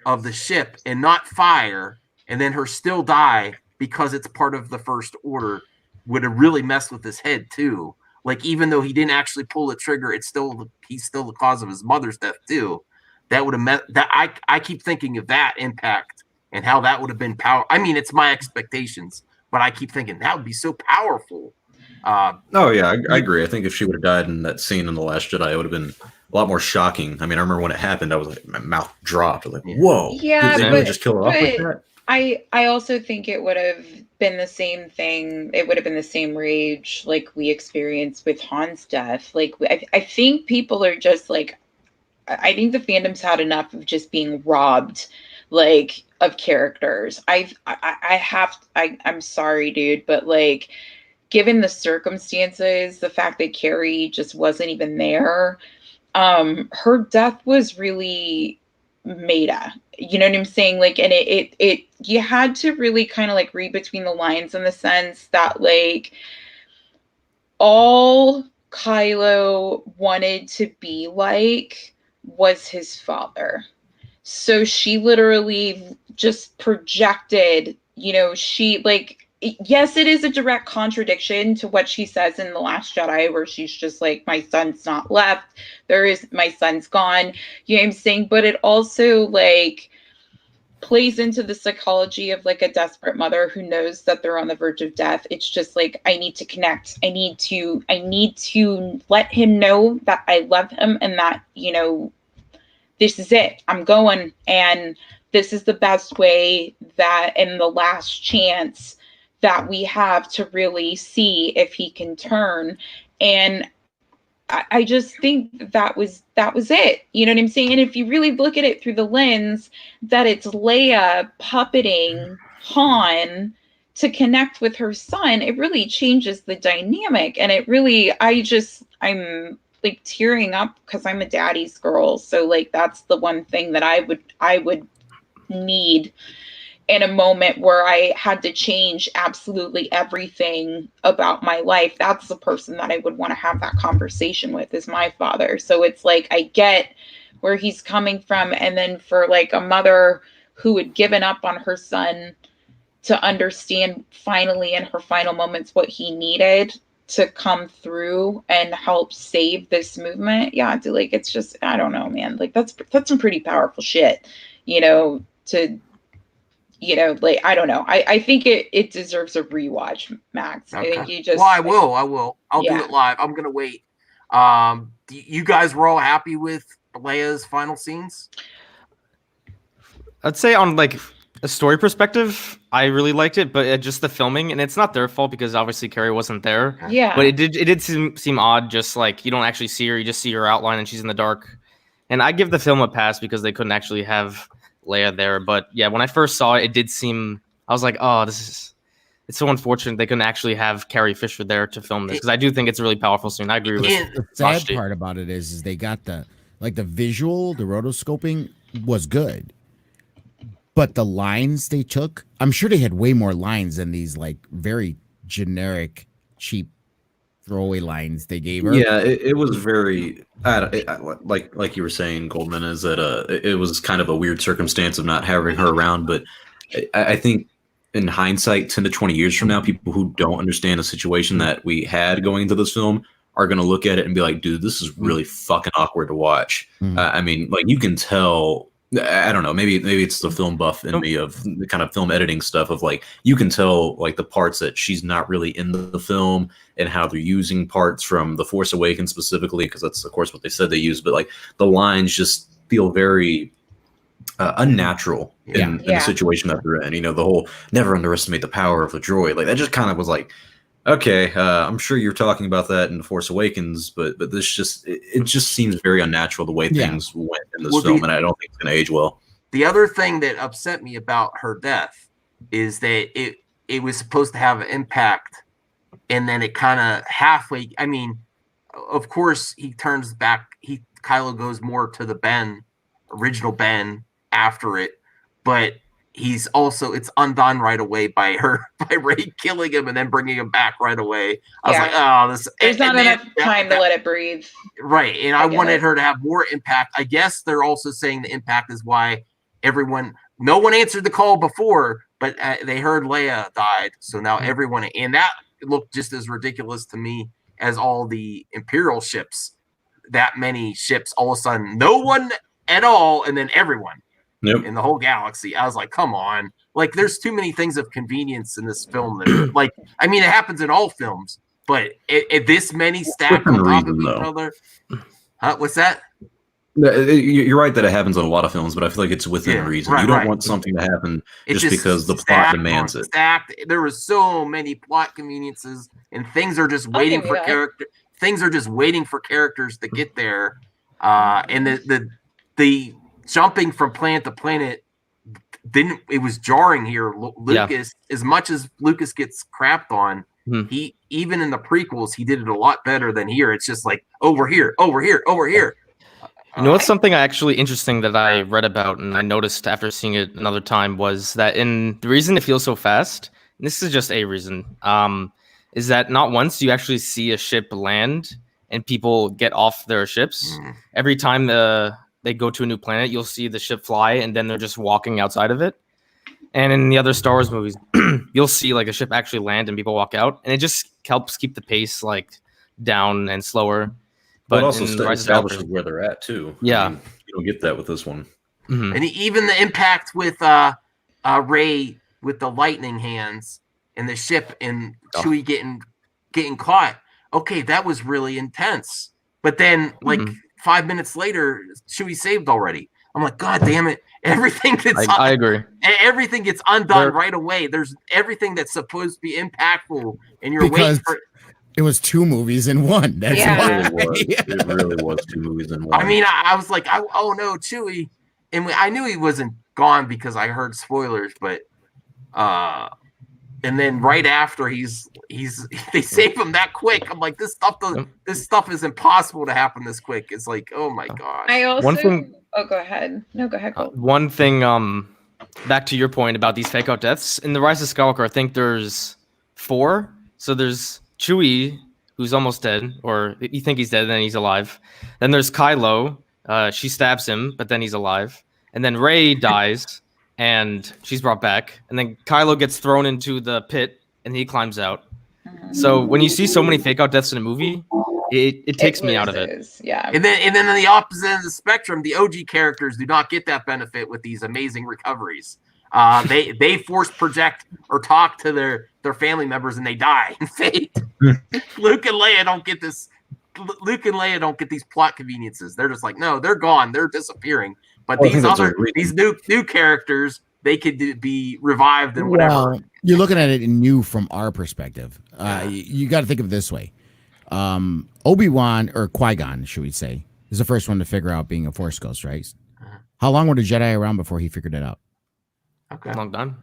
of the ship and not fire, and then her still die because it's part of the First Order, would have really messed with his head too. Like, even though he didn't actually pull the trigger, he's still the cause of his mother's death too. That would have meant that I keep thinking of that impact and how that would have been power. I mean, it's my expectations, but I keep thinking that would be so powerful. I agree. I think if she would have died in that scene in The Last Jedi, it would have been a lot more shocking. I mean, I remember when it happened, I was like, my mouth dropped. I was like, whoa. Yeah, did they just kill her off like that? I also think it would have been the same thing. It would have been the same rage like we experienced with Han's death. Like, I think people are just like, I think the fandom's had enough of just being robbed, like, of characters. I'm sorry, dude, but like, given the circumstances, the fact that Carrie just wasn't even there, her death was really meta. You know what I'm saying? Like, and it you had to really kind of like read between the lines in the sense that like all Kylo wanted to be like was his father. So she literally just projected, she like, yes, it is a direct contradiction to what she says in The Last Jedi, where she's just like, my son's not left. My son's gone. You know what I'm saying? But it also like plays into the psychology of like a desperate mother who knows that they're on the verge of death. It's just like, I need to connect. I need to let him know that I love him and that, this is it. I'm going. And this is the best way that, and the last chance that we have to really see if he can turn. And I just think that was it. You know what I'm saying? And if you really look at it through the lens that it's Leia puppeting Han to connect with her son, it really changes the dynamic. And it really, I'm like tearing up because I'm a daddy's girl. So like, that's the one thing that I would need in a moment where I had to change absolutely everything about my life. That's the person that I would want to have that conversation with, is my father. So it's like, I get where he's coming from. And then for like a mother who had given up on her son to understand finally in her final moments what he needed to come through and help save this movement. Yeah, like, it's just, I don't know, man. Like, that's some pretty powerful shit, like, I don't know. I think it deserves a rewatch, Max. Okay. I think you just. Well, I will. I'll do it live. I'm gonna wait. You guys were all happy with Leia's final scenes? I'd say on like a story perspective, I really liked it, but just the filming, and it's not their fault because obviously Carrie wasn't there. Yeah. But it did seem odd. Just like you don't actually see her, you just see her outline, and she's in the dark. And I give the film a pass because they couldn't actually have Leia there. But yeah, when I first saw it, it did seem, I was like, oh, it's so unfortunate they couldn't actually have Carrie Fisher there to film this, because I do think it's a really powerful scene. I agree with the sad part about it is they got the visual, the rotoscoping was good, but the lines they took, I'm sure they had way more lines than these like very generic, cheap throwaway lines they gave her. Yeah, it was very like you were saying, Goldman, is that it was kind of a weird circumstance of not having her around. But I think in hindsight, 10 to 20 years from now, people who don't understand the situation that we had going into this film are going to look at it and be like, dude, this is really fucking awkward to watch. I mean, like, you can tell. I don't know. Maybe it's the film buff in me of the kind of film editing stuff of like, you can tell like the parts that she's not really in the film and how they're using parts from The Force Awakens specifically, because that's of course what they said they used. But like the lines just feel very unnatural in the situation that they're in. The whole never underestimate the power of the droid. Like that just kind of was like, okay, I'm sure you're talking about that in The Force Awakens, but this just it just seems very unnatural the way things went in this film, and I don't think it's going to age well. The other thing that upset me about her death is that it was supposed to have an impact, and then it kind of halfway. I mean, of course, he turns back. Kylo goes more to the original Ben after it, but he's also, it's undone right away by Rey killing him and then bringing him back right away. I was like, oh, there's not enough time to let it breathe. Right. And I wanted her to have more impact. I guess they're also saying the impact is why no one answered the call before, but they heard Leia died. So now everyone, and that looked just as ridiculous to me as all the Imperial ships, that many ships, all of a sudden, no one at all. And then everyone. Yep. In the whole galaxy. I was like, come on. Like, there's too many things of convenience in this film that, like, I mean, it happens in all films, but this many stacked on top of each other. What's that? You're right that it happens in a lot of films, but I feel like it's within reason. You don't want something to happen just because the plot demands it. There were so many plot conveniences, and things are just waiting for characters to get there. And the jumping from planet to planet it was jarring here. Lucas, as much as Lucas gets crapped on, he even in the prequels he did it a lot better than here. It's just like over here. You know what's something actually interesting that I read about and I noticed after seeing it another time was that the reason it feels so fast, and this is just a reason, is that not once do you actually see a ship land and people get off their ships. Every time they go to a new planet, you'll see the ship fly and then they're just walking outside of it. And in the other Star Wars movies, you'll see like a ship actually land and people walk out, and it just helps keep the pace like down and slower. But also establishes where they're at too. Yeah, I mean, you don't get that with this one. And even the impact with Rey with the lightning hands and the ship and Chewie getting caught. Okay, that was really intense. But then, like 5 minutes later, Chewie saved already. I'm like, God damn it! Everything gets I agree. Everything gets undone right away. There's everything that's supposed to be impactful, and you're waiting for. It was 2 movies in one. That's It really was 2 movies in one. I mean, I was like, oh no, Chewie, and I knew he wasn't gone because I heard spoilers, but and then right after they save him that quick. I'm like, this stuff is impossible to happen this quick. It's like, oh my god. I also go ahead. No, go ahead. One thing, back to your point about these fake out deaths in the Rise of Skywalker, I think there's 4. So there's Chewie, who's almost dead, or you think he's dead, and then he's alive. Then there's Kylo. She stabs him, but then he's alive. And then Rey dies, and she's brought back. And then Kylo gets thrown into the pit, and he climbs out. So when you see so many fake out deaths in a movie, it takes me out of it. Yeah. And then on the opposite end of the spectrum, the OG characters do not get that benefit with these amazing recoveries. They force project or talk to their family members and they die in fate. Luke and Leia don't get this. Luke and Leia don't get these plot conveniences. They're just like, no, they're gone. They're disappearing. But these new characters, they could be revived and whatever. Well, you're looking at it new from our perspective. You got to think of it this way. Obi-Wan, or Qui-Gon, should we say, is the first one to figure out being a Force ghost, right? How long were the Jedi around before he figured it out? Okay. Long done.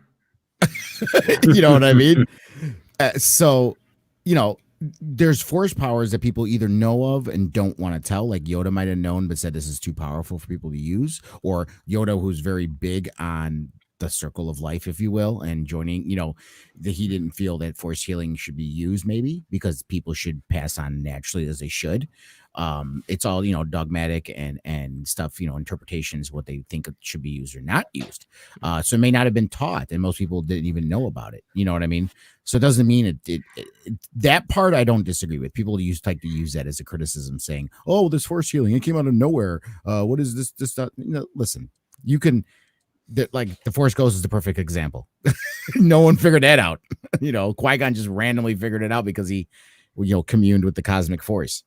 You know what I mean? So, there's Force powers that people either know of and don't want to tell. Like Yoda might have known but said this is too powerful for people to use. Or Yoda, who's very big on the circle of life, if you will, and joining, that he didn't feel that Force healing should be used, maybe because people should pass on naturally as they should. It's all dogmatic and stuff, interpretations, what they think should be used or not used. So it may not have been taught, and most people didn't even know about it. You know what I mean? So it doesn't mean it that part I don't disagree with. People like to use that as a criticism, saying, "Oh, this Force healing, it came out of nowhere. What is this? This stuff?" Listen, you can. Like the Force Ghost is the perfect example. No one figured that out. Qui-Gon just randomly figured it out because he, communed with the cosmic force.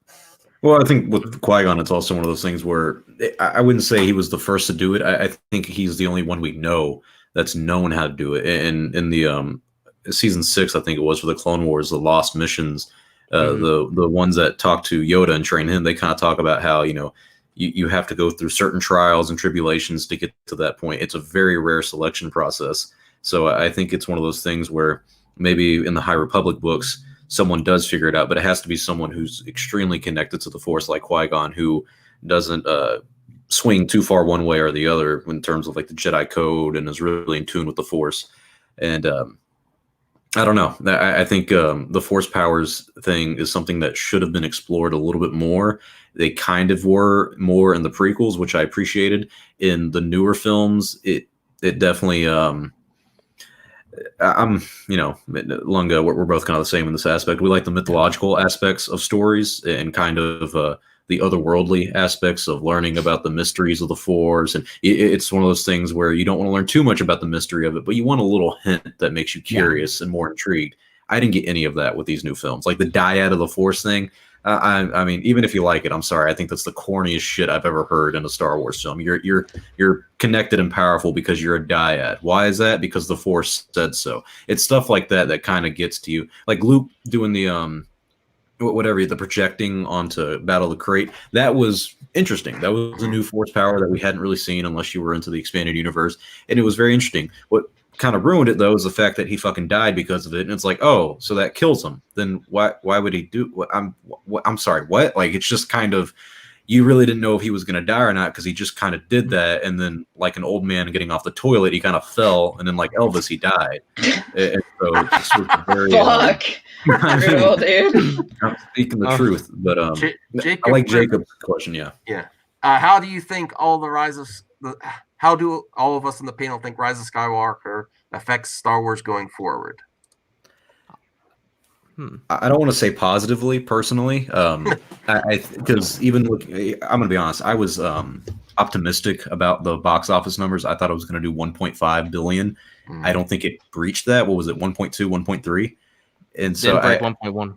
Well, I think with Qui-Gon, it's also one of those things where I wouldn't say he was the first to do it. I think he's the only one we know that's known how to do it. And in the season 6, I think it was, for the Clone Wars, the Lost Missions, the ones that talk to Yoda and train him, they kind of talk about how, you have to go through certain trials and tribulations to get to that point. It's a very rare selection process. So I think it's one of those things where maybe in the High Republic books, someone does figure it out, but it has to be someone who's extremely connected to the Force, like Qui-Gon, who doesn't swing too far one way or the other in terms of like the Jedi code and is really in tune with the Force. And I don't know. I think the Force powers thing is something that should have been explored a little bit more. They kind of were more in the prequels, which I appreciated. In the newer films, it definitely. Lunga, we're both kind of the same in this aspect. We like the mythological aspects of stories and kind of the otherworldly aspects of learning about the mysteries of the Force. And it's one of those things where you don't want to learn too much about the mystery of it, but you want a little hint that makes you curious and more intrigued. I didn't get any of that with these new films. Like the dyad of the Force thing. I mean, even if you like it, I'm sorry. I think that's the corniest shit I've ever heard in a Star Wars film. You're connected and powerful because you're a dyad. Why is that? Because the Force said so. It's stuff like that that kind of gets to you. Like Luke doing the whatever, the projecting onto Battle of the Crate, that was interesting. That was a new force power that we hadn't really seen unless you were into the expanded universe, and it was very interesting. What kind of ruined it though is the fact that he fucking died because of it, and it's like, oh, so that kills him. Then why would he do what? I'm sorry, what? Like, it's just kind of, you really didn't know if he was going to die or not because he just kind of did that, and then like an old man getting off the toilet, he kind of fell, and then like Elvis, he died. And so it just was very fuck. Real, dude. I'm speaking the truth, but Jacob, I like Jacob's question. Yeah. How do you think how do all of us in the panel think Rise of Skywalker affects Star Wars going forward? I don't want to say positively, personally, because even look, I'm gonna be honest. I was optimistic about the box office numbers. I thought it was going to do 1.5 billion. I don't think it breached that. What was it? 1.2, 1.3, and so didn't break 1.1.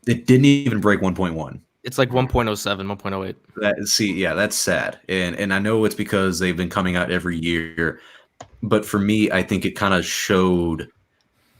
It didn't even break 1.1. It's like 1.07, 1.08. That's sad, and I know it's because they've been coming out every year, but for me, I think it kind of showed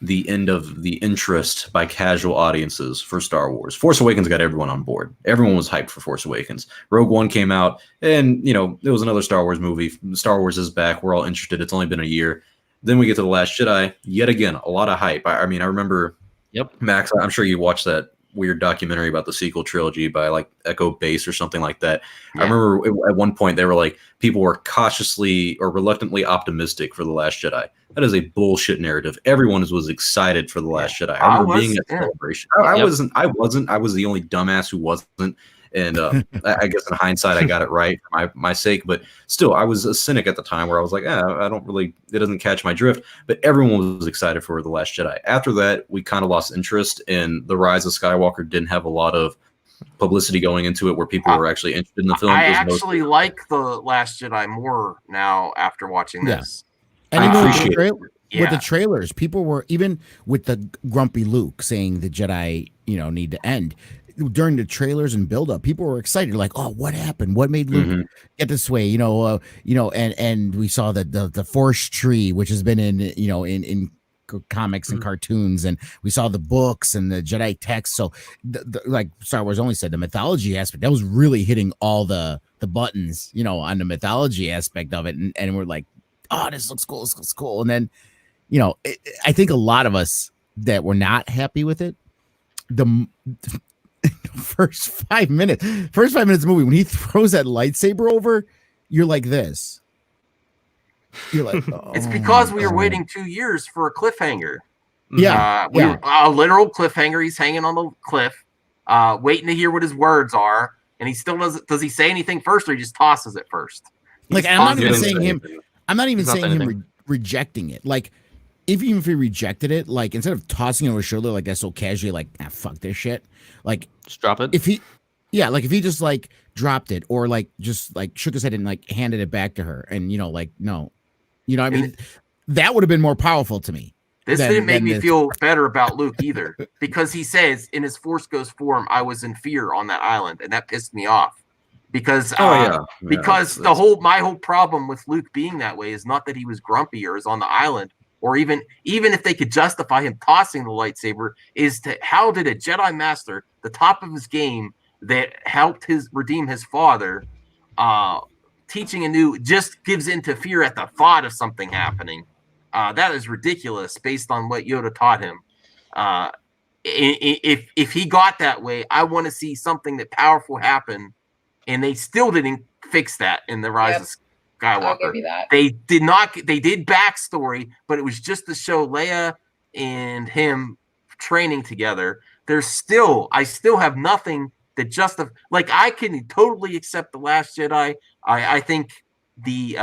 the end of the interest by casual audiences for Star Wars. Force Awakens got everyone on board. Everyone was hyped for Force Awakens. Rogue One came out, and it was another Star Wars movie. Star Wars is back. We're all interested. It's only been a year. Then we get to The Last Jedi. Yet again, a lot of hype. I mean, I remember. Yep. Max, I'm sure you watched that weird documentary about the sequel trilogy by like Echo Base or something like that. Yeah. I remember at one point they were like, people were cautiously or reluctantly optimistic for The Last Jedi. That is a bullshit narrative. Everyone was excited for The Last Jedi. I remember being at Celebration. I wasn't. I was the only dumbass who wasn't. And I guess in hindsight, I got it right for my sake. But still, I was a cynic at the time where I was like, I don't really, it doesn't catch my drift. But everyone was excited for The Last Jedi. After that, we kind of lost interest, and The Rise of Skywalker didn't have a lot of publicity going into it where people were actually interested in the film. I actually like The Last Jedi more now after watching this. And with the trailers, people were, even with the grumpy Luke saying the Jedi, need to end. During the trailers and build up, people were excited, like, oh, what happened? What made Luke get this way? And we saw the Force tree, which has been in comics and cartoons, and we saw the books and the Jedi text. So like Star Wars only said, the mythology aspect, that was really hitting all the buttons, on the mythology aspect of it. And we're like, oh, this looks cool. And then, I think a lot of us that were not happy with it, the first 5 minutes of the movie, when he throws that lightsaber over, you're like this. You're like, oh, it's because we were waiting 2 years for a cliffhanger. Yeah, a literal cliffhanger. He's hanging on the cliff, waiting to hear what his words are, and he still doesn't. Does he say anything first, or he just tosses it first? Like, I'm not even saying him rejecting it. Like, even if he rejected it, like, instead of tossing it over his shoulder like that so casually, like, fuck this shit, like, just drop it. If he just like dropped it, or like just like shook his head and like handed it back to her, and like, no, I mean, that would have been more powerful to me. This didn't make me feel better about Luke either, because he says in his Force Ghost form, I was in fear on that island, and that pissed me off. Because my whole problem with Luke being that way is not that he was grumpy or is on the island, or even if they could justify him tossing the lightsaber, is to how did a Jedi Master, the top of his game, that helped redeem his father, teaching anew, just gives into fear at the thought of something happening. That is ridiculous based on what Yoda taught him. If he got that way, I want to see something that powerful happen, and they still didn't fix that in the Rise of Skywalker. I'll give you that. They did not. They did backstory, but it was just to show Leia and him training together. I still have nothing that justify. Like, I can totally accept The Last Jedi. I think the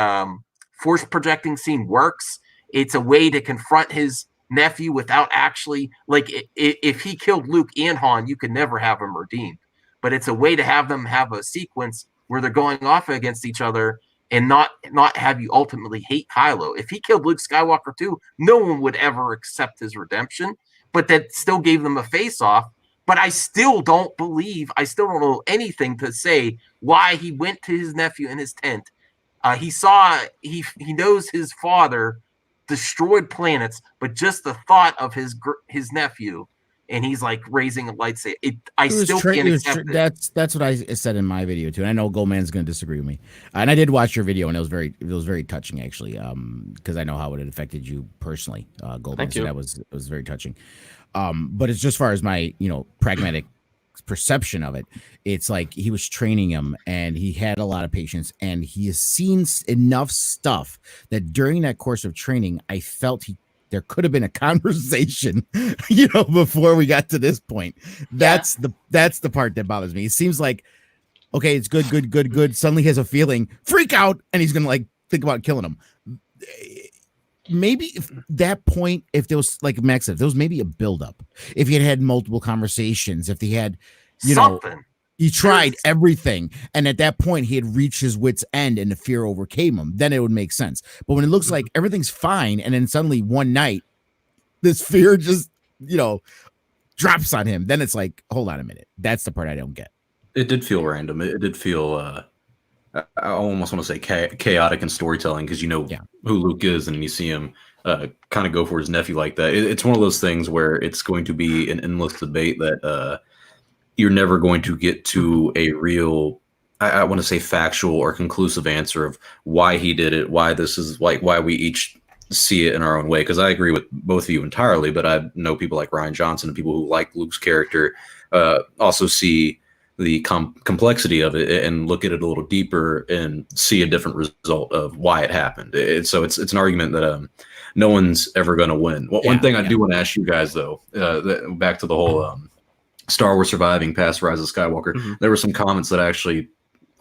force projecting scene works. It's a way to confront his nephew without actually, like, if he killed Luke and Han, you could never have him redeemed. But it's a way to have them have a sequence where they're going off against each other, and not have you ultimately hate Kylo. If he killed Luke Skywalker too, no one would ever accept his redemption, but that still gave them a face-off. But I still don't know anything to say why he went to his nephew in his tent. He knows his father destroyed planets, but just the thought of his nephew and he's like raising a lightsaber. I still can't accept it. That's what I said in my video too. And I know Goldman's going to disagree with me, and I did watch your video, and it was very touching actually, because I know how it had affected you personally, Goldman. Thank you. So it was very touching. But it's just as far as my pragmatic perception of it, it's like he was training him, and he had a lot of patience, and he has seen enough stuff that during that course of training, I felt there could have been a conversation, before we got to this point. That's the part that bothers me. It seems like, okay, it's good. Suddenly he has a feeling, freak out, and he's gonna like think about killing him. Maybe if that point, if there was, like Max said, if there was maybe a buildup, if he had multiple conversations, if he had, something. He tried everything, and at that point he had reached his wit's end and the fear overcame him, then it would make sense. But when it looks like everything's fine, and then suddenly one night this fear just drops on him, then it's like, hold on a minute. That's the part I don't get. It did feel random. It did feel I almost want to say chaotic in storytelling, because who Luke is, and you see him kind of go for his nephew like that. It's one of those things where it's going to be an endless debate that you're never going to get to a real, I want to say, factual or conclusive answer of why he did it, why this is like, why we each see it in our own way. Because I agree with both of you entirely, but I know people like Ryan Johnson and people who like Luke's character also see the complexity of it and look at it a little deeper and see a different result of why it happened. So it's an argument that no one's ever going to win. One thing I do want to ask you guys, though, back to the whole Star Wars surviving past Rise of Skywalker, there were some comments that I actually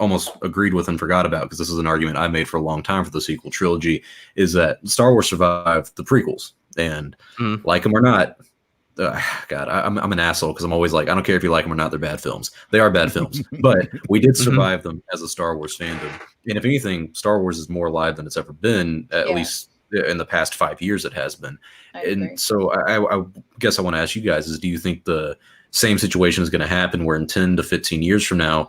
almost agreed with and forgot about, because this is an argument I made for a long time for the sequel trilogy, is that Star Wars survived the prequels, and like them or not, God, I'm an asshole, because I'm always like, I don't care if you like them or not, they're bad films. They are bad films, but we did survive them as a Star Wars fandom. And if anything, Star Wars is more alive than it's ever been, at least in the past 5 years it has been. And so I guess I want to ask you guys is, do you think the same situation is going to happen where in 10 to 15 years from now,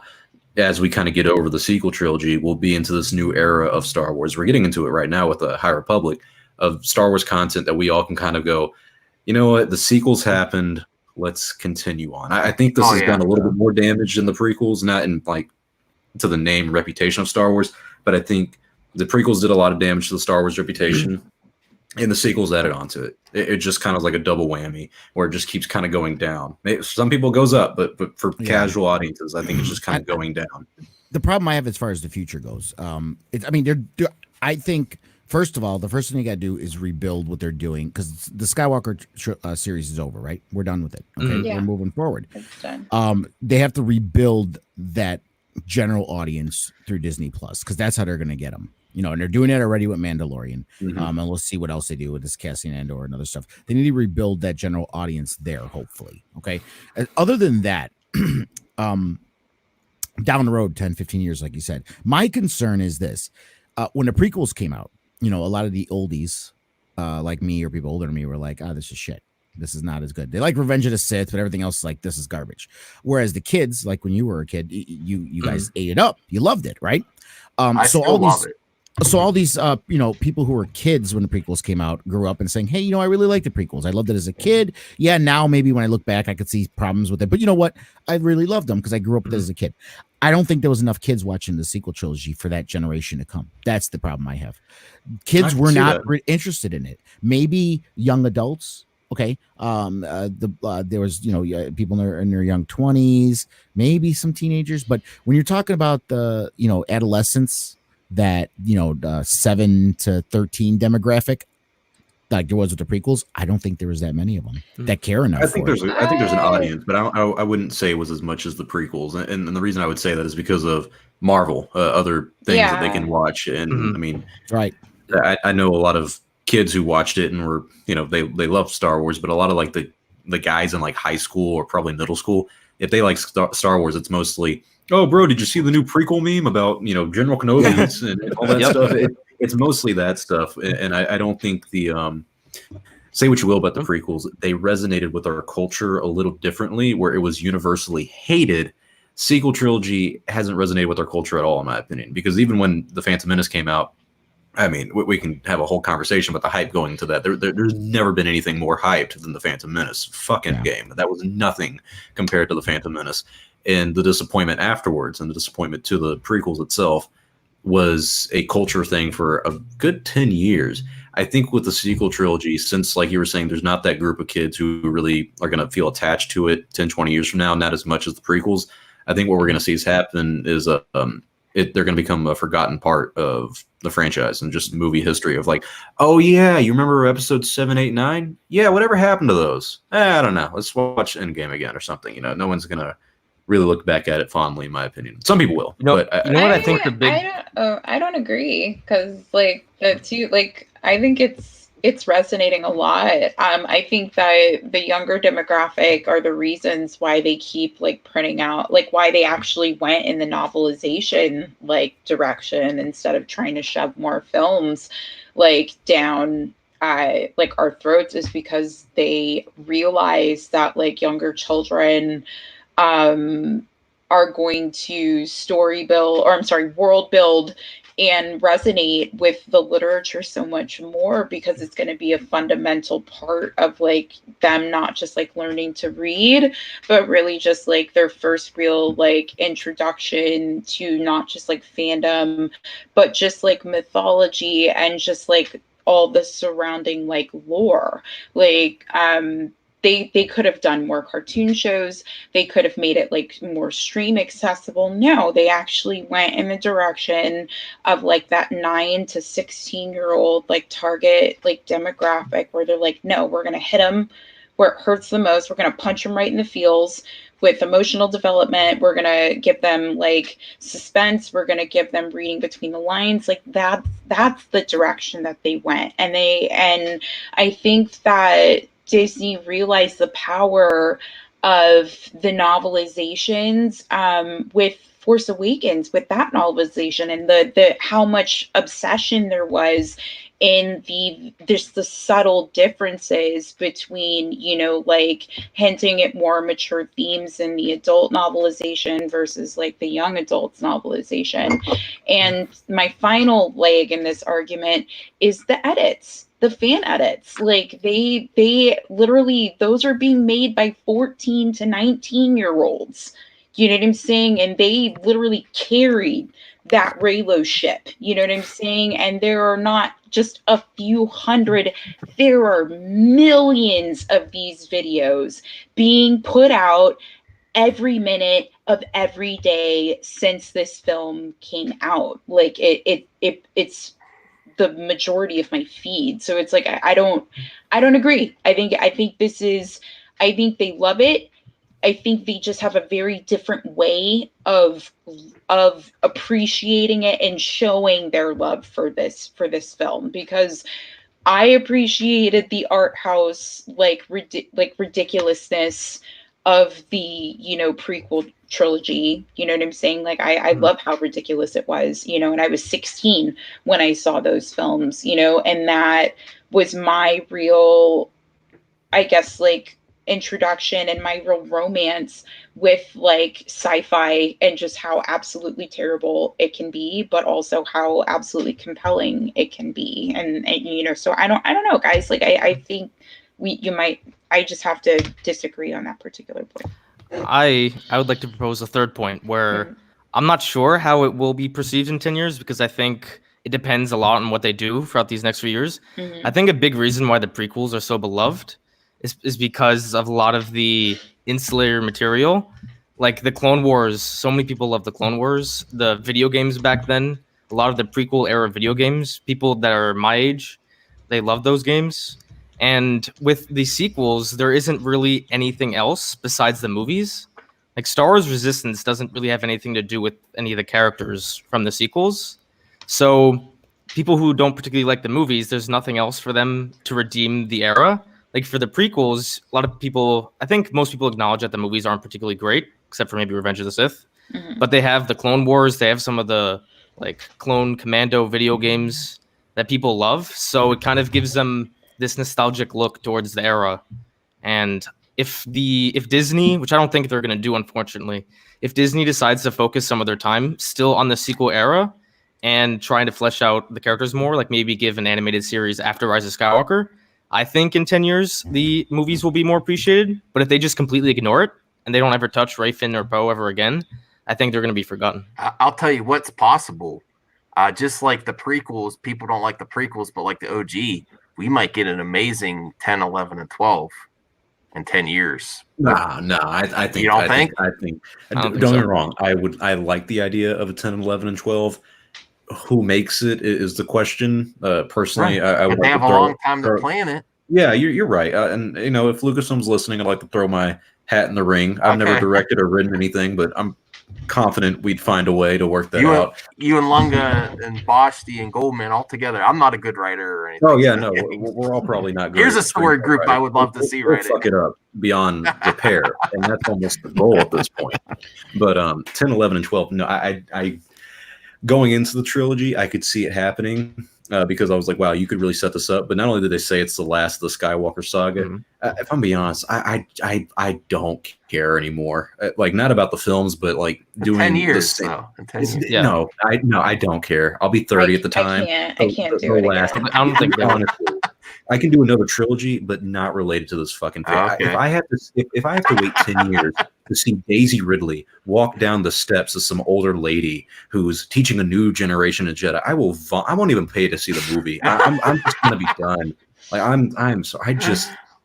as we kind of get over the sequel trilogy, we'll be into this new era of Star Wars? We're getting into it right now with the High Republic of Star Wars content that we all can kind of go, you know what, the sequels happened, let's continue on. I think this has done a little bit more damage than the prequels, not in like to the name and reputation of Star Wars, but I think the prequels did a lot of damage to the Star Wars reputation, and the sequels added on to it. It just kind of like a double whammy where it just keeps kind of going down. Some people it goes up, but for casual audiences, I think it's just kind of going down. The problem I have as far as the future goes, I think, first of all, the first thing you got to do is rebuild what they're doing, because the Skywalker series is over, right? We're done with it. Okay, we're moving forward. It's done. They have to rebuild that general audience through Disney Plus, because that's how they're going to get them. And they're doing it already with Mandalorian. And we'll see what else they do with this Cassian Andor and other stuff. They need to rebuild that general audience there, hopefully. Okay. Other than that, down the road, 10, 15 years, like you said, my concern is this. When the prequels came out, a lot of the oldies, like me or people older than me, were like, this is shit. This is not as good. They like Revenge of the Sith, but everything else is like, this is garbage. Whereas the kids, like when you were a kid, you guys ate it up. You loved it, right? I still love it. So all these, people who were kids when the prequels came out grew up and saying, hey, I really like the prequels. I loved it as a kid. Yeah, now maybe when I look back, I could see problems with it. But you know what? I really loved them because I grew up with it as a kid. I don't think there was enough kids watching the sequel trilogy for that generation to come. That's the problem I have. Kids were not interested in it. Maybe young adults. Okay. There was, people in their young 20s, maybe some teenagers. But when you're talking about the, adolescents, that 7 to 13 demographic, like there was with the prequels, I don't think there was that many of them that care enough. I think there's an audience, but I wouldn't say it was as much as the prequels. And the reason I would say that is because of Marvel, other things that they can watch. And I mean, right. I know a lot of kids who watched it and were, they love Star Wars, but a lot of like the guys in like high school or probably middle school, if they like Star Wars, it's mostly, oh, bro, did you see the new prequel meme about, General Kenobi and all that stuff? It's mostly that stuff. And I don't think say what you will about the prequels, they resonated with our culture a little differently, where it was universally hated. Sequel trilogy hasn't resonated with our culture at all, in my opinion, because even when The Phantom Menace came out, I mean, we can have a whole conversation about the hype going to that. There's never been anything more hyped than the Phantom Menace. Fucking game. That was nothing compared to the Phantom Menace. And the disappointment afterwards and the disappointment to the prequels itself was a culture thing for a good 10 years. I think with the sequel trilogy, since like you were saying, there's not that group of kids who really are going to feel attached to it 10, 20 years from now, not as much as the prequels. I think what we're going to see is happen is they're going to become a forgotten part of the franchise and just movie history of like, oh yeah, you remember episodes 7, 8, 9? Yeah, whatever happened to those? I don't know. Let's watch Endgame again or something. No one's going to really look back at it fondly, in my opinion. Some people will. But you know what I think the big... I don't agree, because like the two, like I think it's resonating a lot. I think that the younger demographic are the reasons why they keep like printing out, like why they actually went in the novelization like direction instead of trying to shove more films like down like our throats, is because they realize that like younger children are going to world build and resonate with the literature so much more, because it's going to be a fundamental part of like them not just like learning to read, but really just like their first real like introduction to not just like fandom, but just like mythology and just like all the surrounding like lore. Like they could have done more cartoon shows. They could have made it like more stream accessible. No, they actually went in the direction of like that 9 to 16-year-old like target like demographic, where they're like, no, we're going to hit them where it hurts the most. We're going to punch them right in the feels with emotional development. We're going to give them like suspense. We're going to give them reading between the lines. Like that's the direction that they went. And I think that Disney realized the power of the novelizations with Force Awakens, with that novelization, and the how much obsession there was in the subtle differences between, like hinting at more mature themes in the adult novelization versus like the young adults novelization. And my final leg in this argument is the edits. The fan edits, like they literally, those are being made by 14 to 19-year-olds. You know what I'm saying? And they literally carried that Reylo ship. You know what I'm saying? And there are not just a few hundred, there are millions of these videos being put out every minute of every day since this film came out. Like it's the majority of my feed. So it's like I don't agree. I think they love it. I think they just have a very different way of appreciating it and showing their love for this film, because I appreciated the art house like ridiculousness of the prequel trilogy. You know what I'm saying? Like I love how ridiculous it was, and I was 16 when I saw those films, and that was my real, I guess, like introduction and my real romance with like sci-fi, and just how absolutely terrible it can be, but also how absolutely compelling it can be. And so I don't know, guys. Like I think I just have to disagree on that particular point. I would like to propose a third point where I'm not sure how it will be perceived in 10 years, because I think it depends a lot on what they do throughout these next few years. I think a big reason why the prequels are so beloved is because of a lot of the insular material. Like the Clone Wars, so many people love the Clone Wars. The video games back then, a lot of the prequel era video games, people that are my age, they love those games. And with the sequels, there isn't really anything else besides the movies. Like Star Wars Resistance doesn't really have anything to do with any of the characters from the sequels. So people who don't particularly like the movies, there's nothing else for them to redeem the era. Like for the prequels, a lot of people, I think most people acknowledge that the movies aren't particularly great, except for maybe Revenge of the Sith. But they have the Clone Wars, they have some of the like Clone Commando video games that people love. So it kind of gives them this nostalgic look towards the era. And if Disney, which I don't think they're going to do, unfortunately, if Disney decides to focus some of their time still on the sequel era, and trying to flesh out the characters more, like maybe give an animated series after Rise of Skywalker, I think in 10 years, the movies will be more appreciated. But if they just completely ignore it and they don't ever touch Rey, Finn, or Poe ever again, I think they're going to be forgotten. I'll tell you what's possible. Just like the prequels, people don't like the prequels, but like the OG, we might get an amazing 10, 11, and 12 in 10 years. Nah, I think you don't think? Don't get me wrong. I like the idea of a 10, 11, and 12. Who makes it is the question. Personally, right. I would they like have to a long time to plan it. Yeah, you're right. And if Lucasfilm's listening, I'd like to throw my hat in the ring. I've never directed or written anything, but I'm confident we'd find a way to work that out. You and Lunga and Boshti and Goldman all together. I'm not a good writer or anything. Oh yeah, no, we're all probably not good. Here's a story group I would love to see. We'll fuck it up beyond repair, and that's almost the goal at this point. But 10, 11, and 12. No, I going into the trilogy, I could see it happening because I was like, wow, you could really set this up. But not only did they say it's the last of the Skywalker saga, if I'm being honest, I don't care anymore. Like, not about the films, but like doing 10 years. In 10 years. No, I don't care. I'll be 30 at the time. I can't do it again. I don't think honestly, I can do another trilogy, but not related to this fucking thing. Okay. If I have to wait 10 years to see Daisy Ridley walk down the steps of some older lady who's teaching a new generation of Jedi, I won't even pay to see the movie. I'm just gonna be done. Like I'm sorry.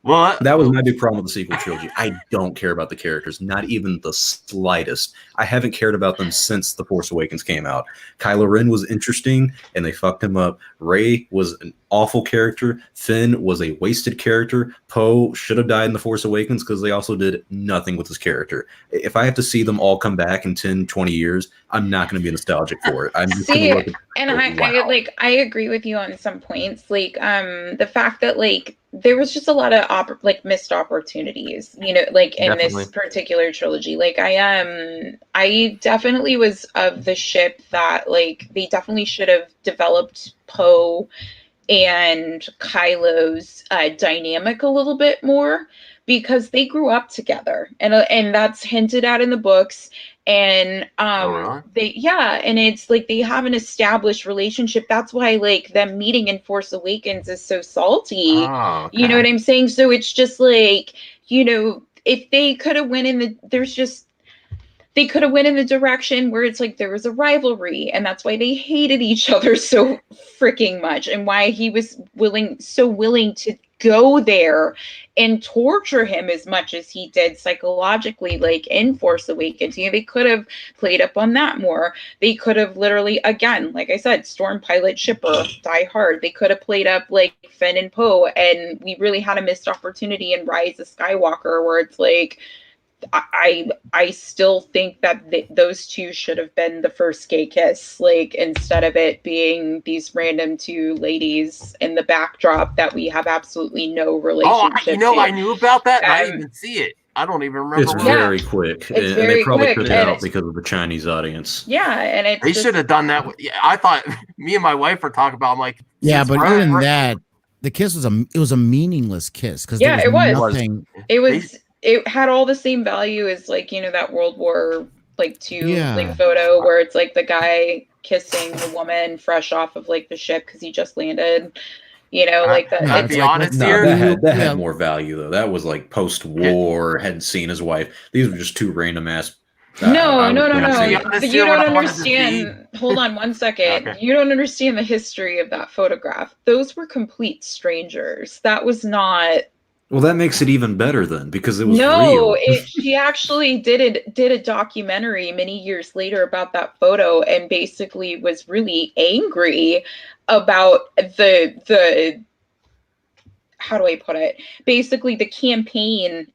That was my big problem with the sequel trilogy. I don't care about the characters, not even the slightest. I haven't cared about them since The Force Awakens came out. Kylo Ren was interesting, and they fucked him up. Rey was an awful character. Finn was a wasted character. Poe should have died in The Force Awakens because they also did nothing with his character. If I have to see them all come back in 10, 20 years, I'm not going to be nostalgic for it. I'm just See, gonna look at and I agree with you on some points. Like, the fact that like there was just a lot of missed opportunities, like in Definitely. this particular trilogy. Like, I definitely was of the ship that like they definitely should have developed Poe and Kylo's dynamic a little bit more, because they grew up together, and that's hinted at in the books. And really? and it's like they have an established relationship. That's why like them meeting in Force Awakens is so salty. Oh, okay. You know what I'm saying? So it's just like, if they could have went in they could have went in the direction where it's like there was a rivalry, and that's why they hated each other so freaking much, and why he was so willing to go there and torture him as much as he did psychologically, like in Force Awakens. They could have played up on that more. They could have literally, again, like I said, Storm Pilot Shipper, Die Hard. They could have played up like Finn and Poe, and we really had a missed opportunity in Rise of Skywalker, where it's like, I still think that those two should have been the first gay kiss, like, instead of it being these random two ladies in the backdrop that we have absolutely no relationship to. I knew about that. I didn't even see it. I don't even remember. It's very quick, and they probably took it out because of the Chinese audience. Yeah, and they should have done that. I thought me and my wife were talking about. I'm like, yeah, but even that, the kiss was a meaningless kiss because it was nothing. It had all the same value as like that World War II like photo where it's like the guy kissing the woman fresh off of like the ship because he just landed. Like that. I'll be honest here. That had more value though. That was like post-war, hadn't seen his wife. These were just two random ass. No. But you don't understand. Hold on one second. Okay. You don't understand the history of that photograph. Those were complete strangers. That was not. Well, that makes it even better then, because it was real. She actually did a documentary many years later about that photo, and basically was really angry about the how do I put it? Basically, the campaign,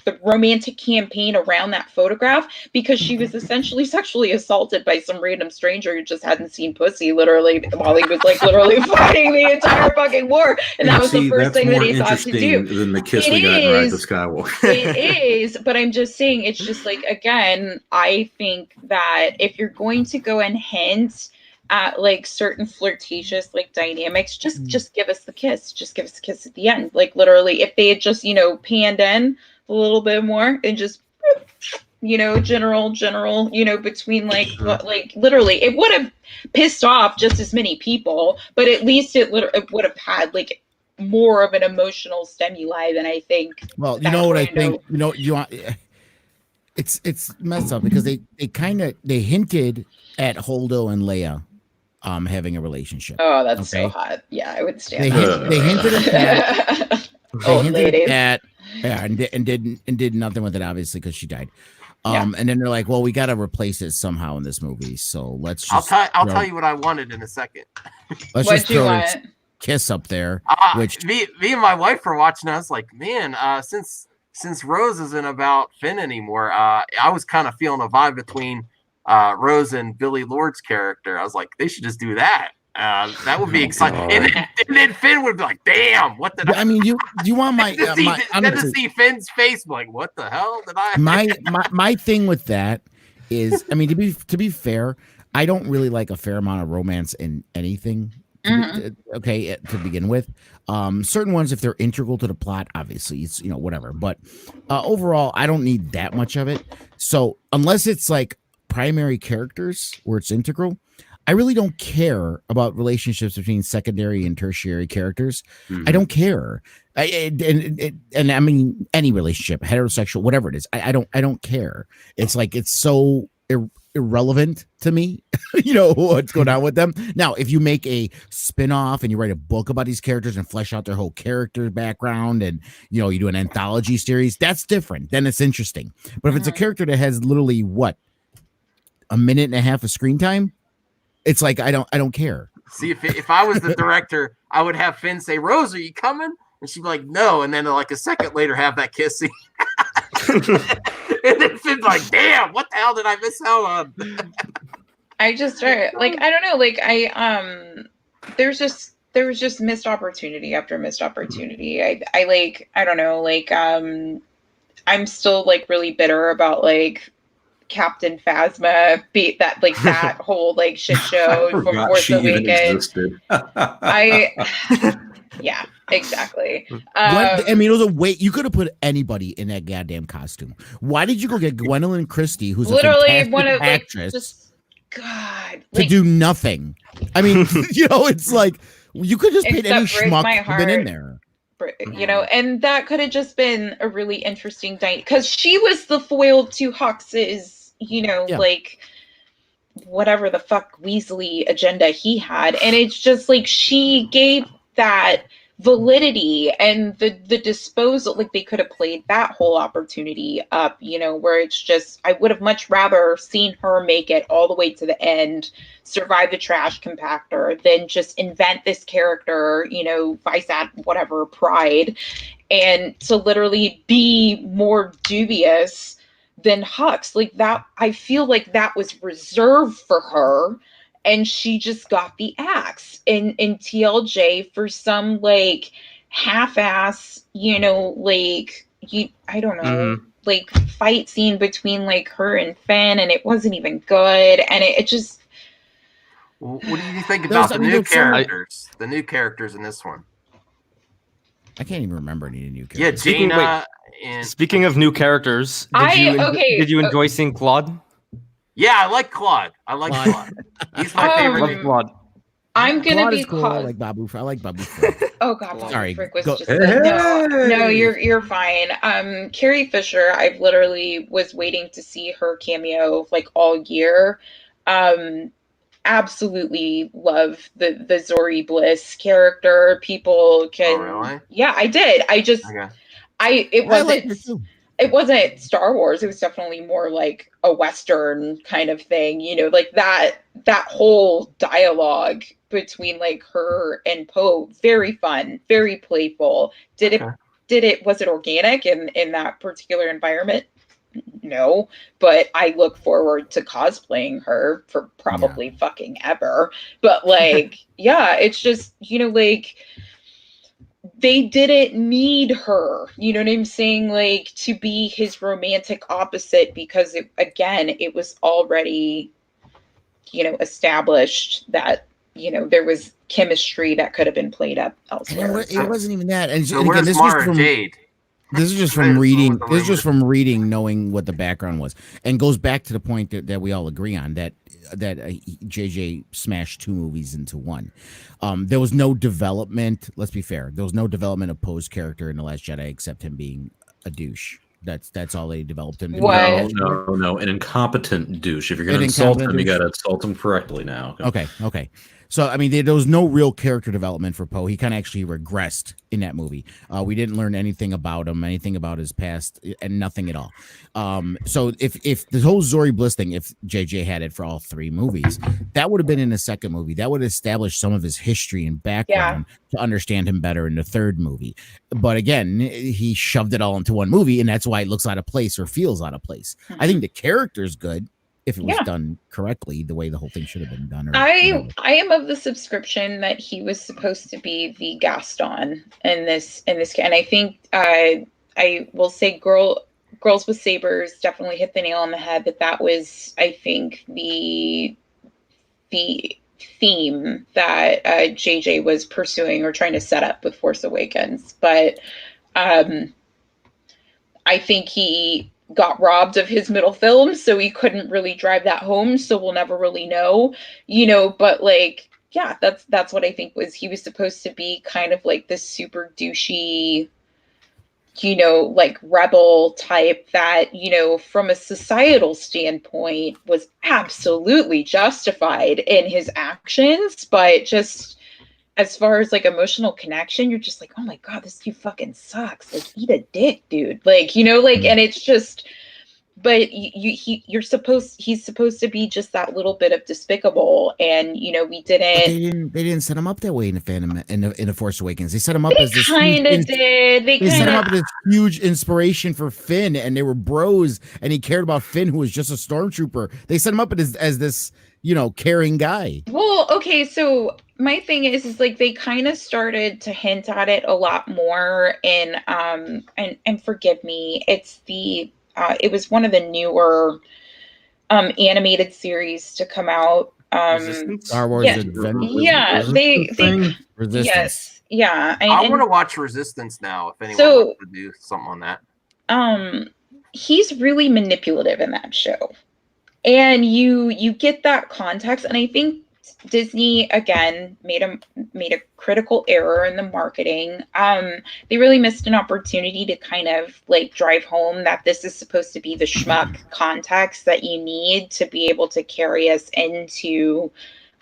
the romantic campaign around that photograph, because she was essentially sexually assaulted by some random stranger who just hadn't seen pussy literally while he was like literally fighting the entire fucking war, and that was the first thing that he thought to do. Than the kiss we got in Rise of Skywalker. It is, but I'm just saying, it's just like, again, I think that if you're going to go and hint at like certain flirtatious like dynamics, just give us the kiss. Just give us the kiss at the end. Like literally, if they had just panned in a little bit more and just general, between like literally, it would have pissed off just as many people, but at least it would have had like more of an emotional stimuli than I think. Well, you know what I think. You want. It's messed up because they hinted at Holdo and Leia having a relationship. Oh, that's so hot. Yeah, I would stand. They hinted at that. And did nothing with it, obviously, because she died. And then they're like, well, we got to replace it somehow in this movie, so let's just. I'll tell you what I wanted in a second. Let's just throw this kiss up there. Which me and my wife were watching. I was like, man, since Rose isn't about Finn anymore, I was kind of feeling a vibe between Rose and Billy Lord's character. I was like, they should just do that. That would be exciting. And then Finn would be like, damn, what did I mean, you want my to see Finn's face, like, what the hell did I my thing with that is, I mean, to be fair, I don't really like a fair amount of romance in anything. To begin with, certain ones, if they're integral to the plot, obviously it's whatever, but overall I don't need that much of it. So unless it's like primary characters where it's integral, I really don't care about relationships between secondary and tertiary characters. I don't care. And I mean any relationship, heterosexual, whatever it is, I don't care. It's like it's so irrelevant to me, what's going on with them. Now, if you make a spin-off and you write a book about these characters and flesh out their whole character background and, you do an anthology series, that's different. Then it's interesting. But if it's a character that has literally, a minute and a half of screen time, it's like, I don't care. See, if I was the director, I would have Finn say, Rose, are you coming? And she'd be like, no. And then like a second later have that kiss scene. And then Finn's like, damn, what the hell did I miss out on? I just started, I don't know, there was just missed opportunity after missed opportunity. I don't know, I'm still really bitter about Captain Phasma beat that that whole shit show from Force Awakens. Yeah, exactly. I mean, it was a wait. You could have put anybody in that goddamn costume. Why did you go get Gwendolyn Christie, who's literally one of actress, to do nothing? I mean, it's like you could just paid any schmuck to been in there. And that could have just been a really interesting dynamic because she was the foil to Hux's, whatever the fuck Weasley agenda he had, and it's just she gave that validity and the disposal. They could have played that whole opportunity up, where it's just, I would have much rather seen her make it all the way to the end, survive the trash compactor, than just invent this character, vice at whatever pride, and to literally be more dubious than Hux. That, I feel like that was reserved for her. And she just got the axe in TLJ for some half-ass, I don't know, fight scene between her and Finn, and it wasn't even good. And it just. What do you think about the new characters? The new characters in this one. I can't even remember any new characters. Yeah, Jaina. Speaking of new characters, did you enjoy seeing Claude? Yeah, I like Claude. He's my favorite. Claude. I'm gonna Claude be is cool. I like Babu Frick. Oh God, Babu Frick was just hey. no, you're fine. Carrie Fisher, I've literally was waiting to see her cameo all year. Absolutely love the Zori Bliss character. People can. Oh, really? Yeah, I did. I just. Okay. It wasn't Star Wars. It was definitely more a Western kind of thing, that whole dialogue between her and Poe, very fun, very playful. Was it organic in that particular environment? No, but I look forward to cosplaying her for probably fucking ever. But yeah, it's just, they didn't need her, you know what I'm saying? To be his romantic opposite, because it was already, established that, there was chemistry that could have been played up elsewhere. It wasn't even that. And so where's Mara Jade? This is just from reading. This is just from reading, knowing what the background was, and goes back to the point that we all agree on that JJ smashed 2 movies into one. There was no development. Let's be fair. There was no development of Poe's character in The Last Jedi except him being a douche. That's all they developed him to be. No, an incompetent douche. If you're going to insult him, you got to insult him correctly now. Okay. So, I mean, there was no real character development for Poe. He kind of actually regressed in that movie. We didn't learn anything about him, anything about his past, and nothing at all. So if the whole Zori Bliss thing, if JJ had it for all 3 movies, that would have been in the second movie. That would establish some of his history and background to understand him better in the third movie. But again, he shoved it all into one movie, and that's why it looks out of place or feels out of place. I think the character's good if it was done correctly, the way the whole thing should have been done. I am of the subscription that he was supposed to be the Gaston in this, and I think I will say Girls with Sabers definitely hit the nail on the head. That was, I think, the theme that JJ was pursuing or trying to set up with Force Awakens. But I think he got robbed of his middle film, so he couldn't really drive that home, so we'll never really know, but like, yeah, that's what I think he was supposed to be, kind of like this super douchey, like rebel type that, from a societal standpoint was absolutely justified in his actions, but just as far as like emotional connection, you're just like, oh my God, this dude fucking sucks. Like, eat a dick, dude. Like, and it's just, but he's supposed to be just that little bit of despicable. And, we didn't. They didn't set him up that way in the Phantom, in the Force Awakens. They set him up as this kind of did. They set him up as this huge inspiration for Finn, and they were bros, and he cared about Finn, who was just a stormtrooper. They set him up as this, caring guy. Well, okay, so my thing is like they kind of started to hint at it a lot more in and forgive me, it was one of the newer animated series to come out. Star Wars Adventure. Yeah, Resistance. Yes, yeah. I want to watch Resistance now. If anyone wants to do something on that. He's really manipulative in that show, and you get that context, and I think Disney again made a critical error in the marketing. They really missed an opportunity to kind of like drive home that this is supposed to be the schmuck context that you need to be able to carry us into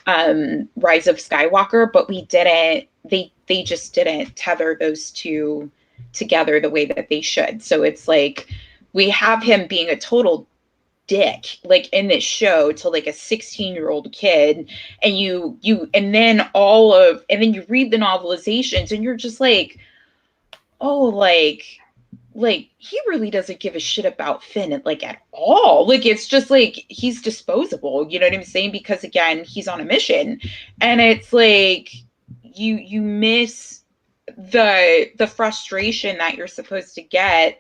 Rise of Skywalker, but we didn't. They just didn't tether those two together the way that they should. So it's like we have him being a total dick like in this show to like a 16-year-old kid, and and then you read the novelizations and you're just like, oh, like he really doesn't give a shit about Finn like at all. Like it's just like he's disposable, you know what I'm saying? Because again, he's on a mission, and it's like you miss the frustration that you're supposed to get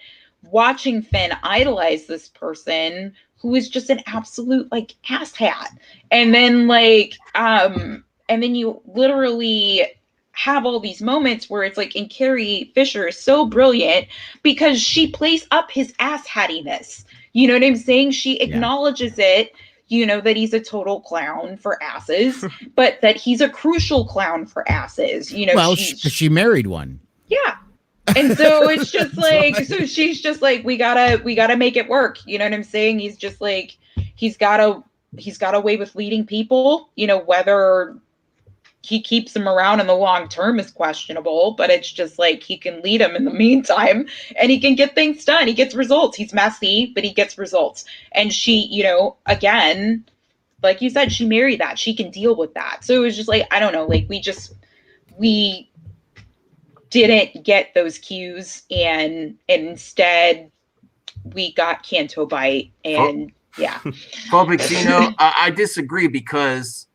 watching Finn idolize this person who is just an absolute like asshat. And then like, and then you literally have all these moments where it's like, and Carrie Fisher is so brilliant because she plays up his asshattiness. You know what I'm saying? She acknowledges it, that he's a total clown for asses, but that he's a crucial clown for asses. Well, she married one. Yeah. And so it's just like, so she's just like, we gotta make it work. You know what I'm saying? He's just like, he's got a way with leading people, whether he keeps them around in the long term is questionable, but it's just like, he can lead them in the meantime and he can get things done. He gets results. He's messy, but he gets results. And she, again, like you said, she married that. She can deal with that. So it was just like, I don't know, like we didn't get those cues, and instead we got Canto Bite, and Phobic, I disagree because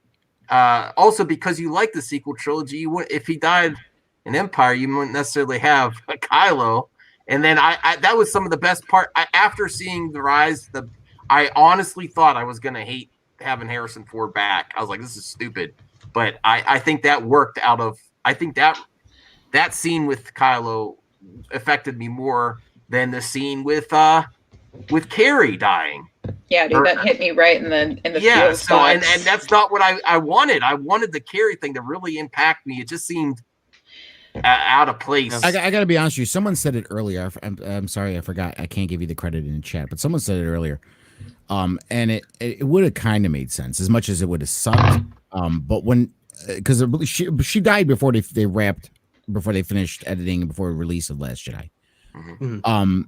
also because you like the sequel trilogy. If he died in Empire, you wouldn't necessarily have a Kylo. And then I that was some of the best part. After seeing The Rise, I honestly thought I was gonna hate having Harrison Ford back. I was like, this is stupid. But I think that worked out of. I think that scene with Kylo affected me more than the scene with Carrie dying. Yeah, dude, that hit me right in the yeah. feel So and spots. that's not what I wanted. I wanted the Carrie thing to really impact me. It just seemed out of place. I got to be honest with you. Someone said it earlier. I'm sorry, I forgot. I can't give you the credit in the chat, but someone said it earlier. And it would have kind of made sense as much as it would have sucked. But when because she died before they finished editing and before release of Last Jedi. Mm-hmm.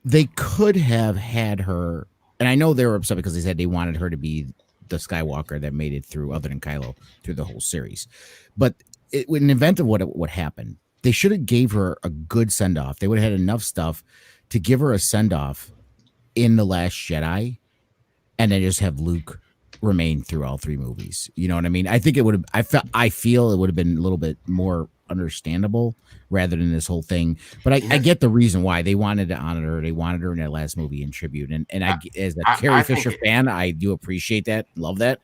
They could have had her, and I know they were upset because they said they wanted her to be the Skywalker that made it through, other than Kylo, through the whole series. But in an event of what happened, they should have gave her a good send off. They would have had enough stuff to give her a send off in The Last Jedi, and then just have Luke remain through all 3 movies. You know what I mean? I think it would have. I feel it would have been a little bit more understandable rather than this whole thing. But I get the reason why they wanted to honor her. They wanted her in that last movie in tribute. And I as a Carrie Fisher fan, I do appreciate that, love that.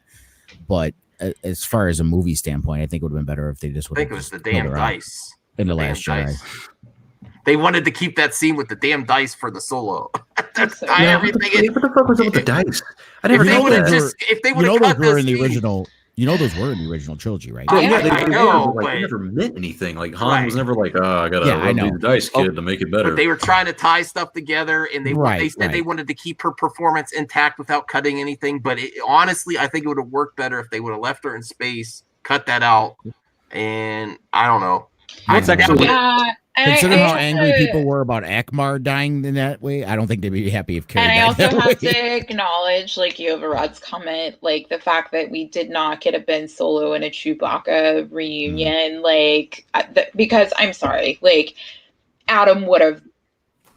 But as far as a movie standpoint, I think it would have been better if they just would. I think it was the damn dice in The Last Jedi. They wanted to keep that scene with the damn dice for the Solo. That's everything. What the fuck was up with the dice? I never. If they would have cut those in the original. You know those were in the original trilogy, right? Yeah, I know, but they never meant anything. Like Han was never like, I gotta do the dice kid to make it better. But they were trying to tie stuff together, and they said they wanted to keep her performance intact without cutting anything. But honestly, I think it would have worked better if they would have left her in space, cut that out, and I don't know. Considering how angry people were about Akbar dying in that way, I don't think they'd be happy if Carrie died. And I also have way. to acknowledge, like Yovarod's comment, like the fact that we did not get a Ben Solo and a Chewbacca reunion, because I'm sorry, like Adam would have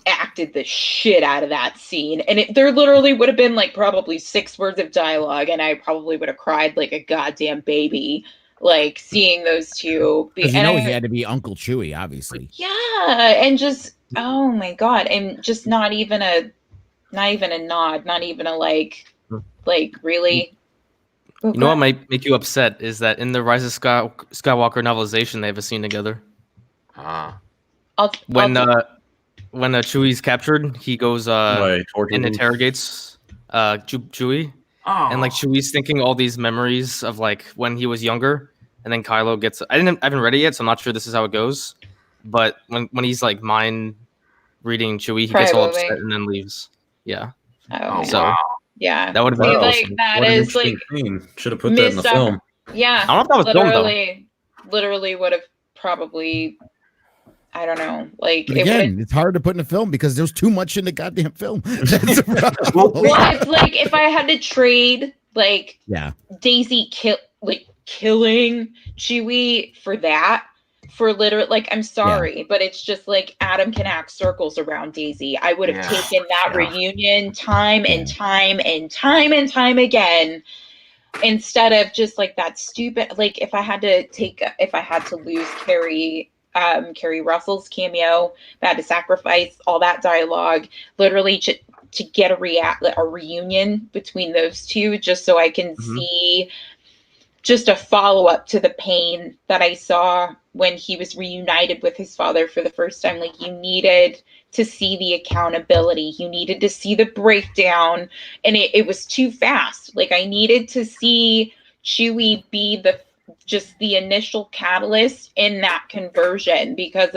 acted the shit out of that scene, and there literally would have been like probably 6 words of dialogue, and I probably would have cried like a goddamn baby. Like seeing those two, because he had to be Uncle Chewie, obviously. Yeah, and just oh my god, and just not even a nod, not even a like really. You know what might make you upset is that in the Rise of Skywalker novelization, they have a scene together. When Chewie's captured, he goes and interrogates Chewie. Oh. And like Chewie's thinking all these memories of like when he was younger, and then Kylo gets. I haven't read it yet, so I'm not sure this is how it goes. But when he's like mind reading Chewie, he gets all upset and then leaves. Yeah. Oh, so wow. Yeah, that would have been like awesome. that is like should have put that in the film. Yeah, I don't know if that was filmed, literally would have probably. I don't know. Like it's hard to put in a film because there's too much in the goddamn film. If I had to trade Daisy killing Chewie for literally, like, I'm sorry, but it's just like Adam can act circles around Daisy. I would have taken that reunion time and time and time and time again, instead of just like that stupid, like if I had to lose Carrie Russell's cameo, I had to sacrifice all that dialogue literally to get a reunion between those two, just so I can see just a follow-up to the pain that I saw when he was reunited with his father for the first time. Like, you needed to see the accountability, you needed to see the breakdown, and it was too fast. Like, I needed to see Chewie be the initial catalyst in that conversion, because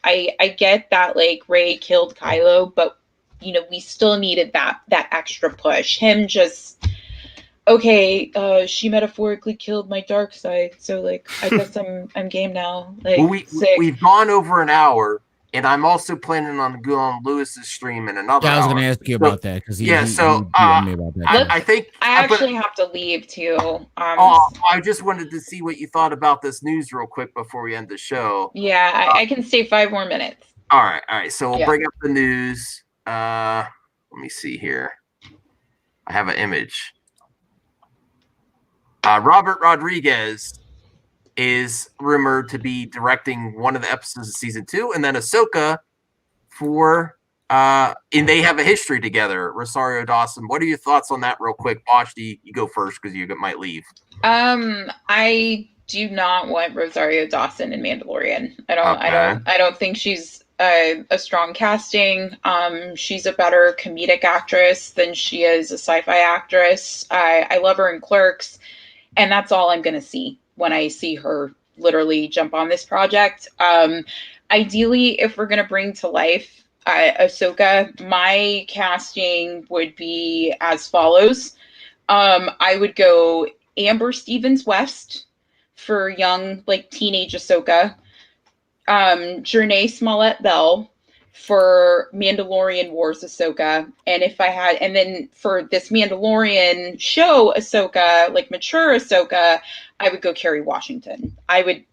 I get that like Rey killed Kylo, but you know, we still needed that extra push. Him just she metaphorically killed my dark side, so like I guess I'm game now. Like, we've gone over an hour, and I'm also planning on going on Lewis's stream in another hour. I was going to ask you about that because he I actually have to leave too. I just wanted to see what you thought about this news real quick before we end the show. Yeah, I can stay 5 more minutes. All right. So we'll bring up the news. Let me see here. I have an image. Robert Rodriguez is rumored to be directing one of the episodes of season 2, and then Ahsoka and they have a history together. Rosario Dawson, what are your thoughts on that real quick? Bosch, you go first because you might leave. I do not want Rosario Dawson in Mandalorian. I don't think she's a strong casting. She's a better comedic actress than she is a sci-fi actress. I love her in Clerks, and that's all I'm going to see when I see her literally jump on this project. Ideally, if we're going to bring to life Ahsoka, my casting would be as follows. I would go Amber Stevens West for young, like teenage Ahsoka. Jernay Smollett Bell for Mandalorian Wars Ahsoka. And then for this Mandalorian show Ahsoka, like mature Ahsoka, I would go Kerry Washington.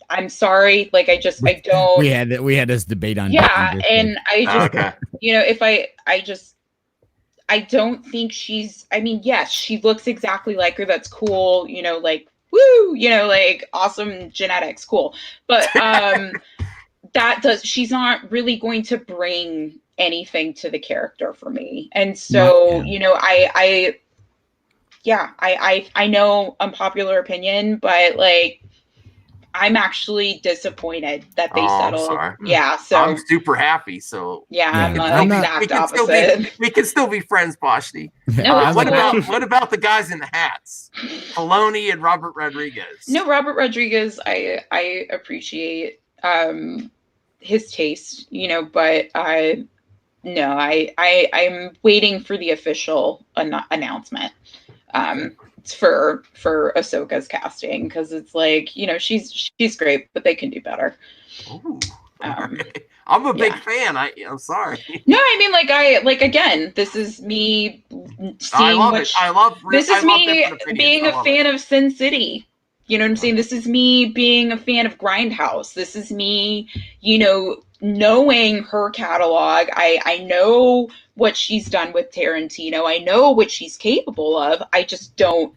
I'm sorry, like I don't. We had this debate on. Yeah, and I just, I don't think she's. I mean, yes, she looks exactly like her. That's cool. Like woo. Like awesome genetics, cool. But she's not really going to bring anything to the character for me. And so, I know unpopular opinion, but like, I'm actually disappointed that they settled. Sorry. Yeah. So I'm super happy. So I'm the exact opposite. We can still be friends, Boshti. No, what about the guys in the hats? Filoni and Robert Rodriguez. No, Robert Rodriguez, I appreciate his taste, but I'm waiting for the official announcement for Ahsoka's casting, because it's like, she's great, but they can do better. Ooh, I'm a big fan. I'm sorry. No, I mean, again, this is me seeing this is me being a fan of Sin City. You know what I'm saying? This is me being a fan of Grindhouse. This is me, knowing her catalog. I know what she's done with Tarantino. I know what she's capable of. I just don't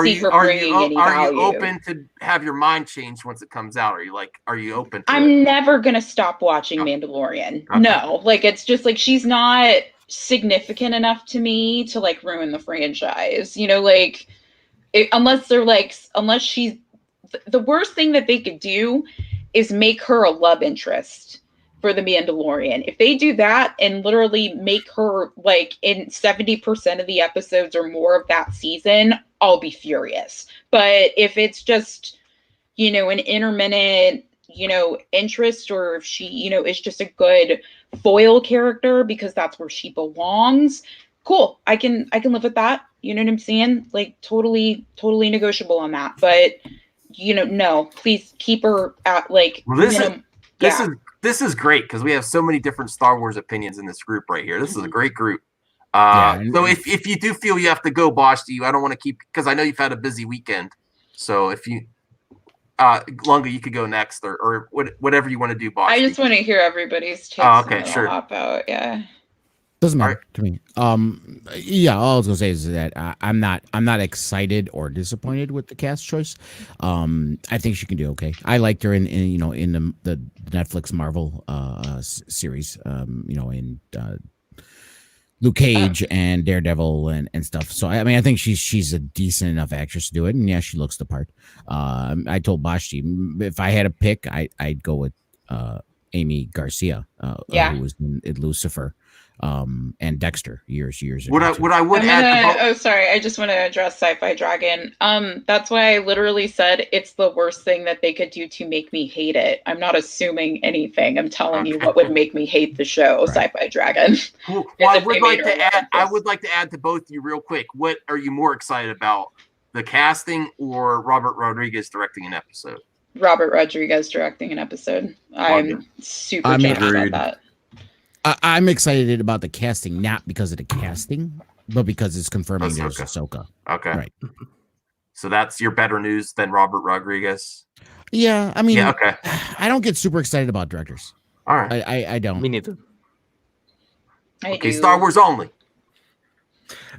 see her bringing any value. Are you open to have your mind changed once it comes out? Are you open to I'm never going to stop watching Mandalorian. Okay. No, it's just like she's not significant enough to me to like ruin the franchise. Unless she's the worst thing that they could do is make her a love interest for the Mandalorian. If they do that and literally make her like in 70% of the episodes or more of that season, I'll be furious. But if it's just, an intermittent, interest, or if she, is just a good foil character because that's where she belongs, cool. I can live with that. You know what I'm saying? Like totally negotiable on that. But no, please keep her at like. Well, this is great because we have so many different Star Wars opinions in this group right here. This is a great group. So if you do feel you have to go, Boshti, I don't want to keep, because I know you've had a busy weekend. So if you, Lunga, you could go next, or whatever you want to do, Boshti. I just want to hear everybody's takes. Oh, okay, sure. I'll hop out. Yeah. Doesn't matter to me. All I was gonna say is that I'm not excited or disappointed with the cast choice. I think she can do okay. I liked her in the Netflix Marvel series. In Luke Cage and Daredevil and stuff. So I mean, I think she's a decent enough actress to do it, and yeah, she looks the part. I told Boshti if I had a pick, I'd go with Amy Garcia, who was in Lucifer. And Dexter years ago. I just want to address Sci-Fi Dragon. That's why I literally said it's the worst thing that they could do to make me hate it. I'm not assuming anything. I'm telling you what would make me hate the show, right. Sci-Fi Dragon. Well, I would like to add to both of you real quick. What are you more excited about, the casting or Robert Rodriguez directing an episode? Robert Rodriguez directing an episode. I'm super jazzed about that. I'm excited about the casting, not because of the casting, but because it's confirming there's Ahsoka. Okay. Right. So that's your better news than Robert Rodriguez? Yeah. I mean, okay. I don't get super excited about directors. All right. I don't. Me neither. Okay, Star Wars only.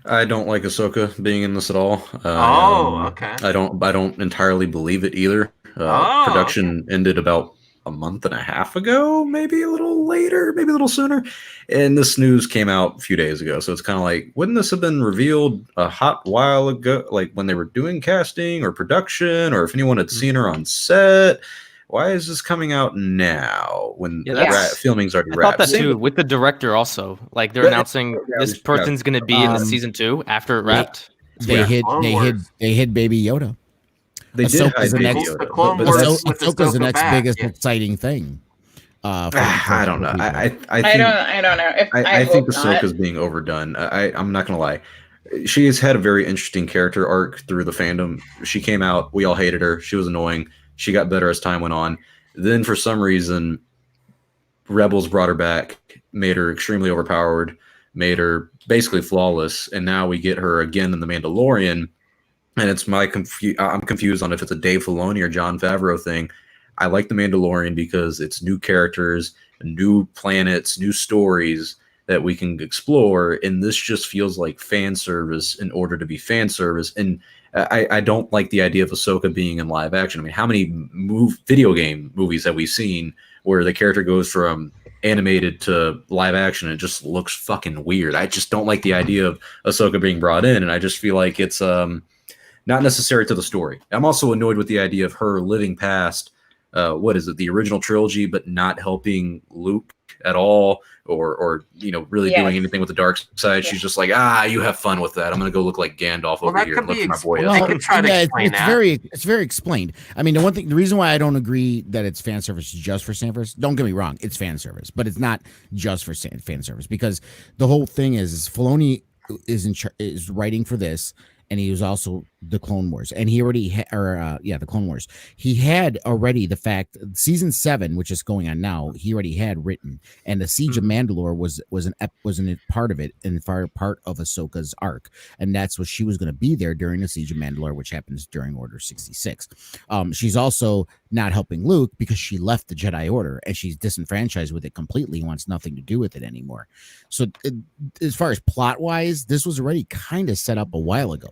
I don't like Ahsoka being in this at all. Okay. I don't entirely believe it either. Production ended about a month and a half ago, maybe a little later, maybe a little sooner. And this news came out a few days ago. So it's kind of like, wouldn't this have been revealed a hot while ago? Like when they were doing casting or production, or if anyone had seen her on set, why is this coming out now when filming's already I wrapped? thought that too with the director also. Like they're announcing this person's going to be in the season 2 after it wrapped. They hid Baby Yoda. They did hide Baby Yoda. Ahsoka's the next biggest exciting thing. I don't know. I don't know. I think Ahsoka's being overdone. I'm not gonna lie. She has had a very interesting character arc through the fandom. She came out, we all hated her. She was annoying. She got better as time went on. Then for some reason, Rebels brought her back, made her extremely overpowered, made her basically flawless, and now we get her again in The Mandalorian. And it's I'm confused on if it's a Dave Filoni or Jon Favreau thing. I like The Mandalorian because it's new characters, new planets, new stories that we can explore, and this just feels like fan service in order to be fan service. And I don't like the idea of Ahsoka being in live action. I mean, how many video game movies have we seen where the character goes from animated to live action and it just looks fucking weird? I just don't like the idea of Ahsoka being brought in, and I just feel like it's not necessary to the story. I'm also annoyed with the idea of her living past the original trilogy, but not helping Luke at all, or really doing anything with the dark side. She's just like, you have fun with that. I'm gonna go look like Gandalf over here and look for my boy. It's very explained. I mean, the reason why I don't agree that it's fan service just for fan service, don't get me wrong, it's fan service, but it's not just for fan service, because the whole thing is Filoni is writing for this. And he was also the Clone Wars, and he already the Clone Wars. He had already the fact season 7, which is going on now. He already had written, and the Siege of Mandalore was a part of it and part of Ahsoka's arc, and that's what she was going to be there during the Siege of Mandalore, which happens during Order 66. She's also not helping Luke because she left the Jedi Order and she's disenfranchised with it completely. Wants nothing to do with it anymore. So as far as plot wise, this was already kind of set up a while ago.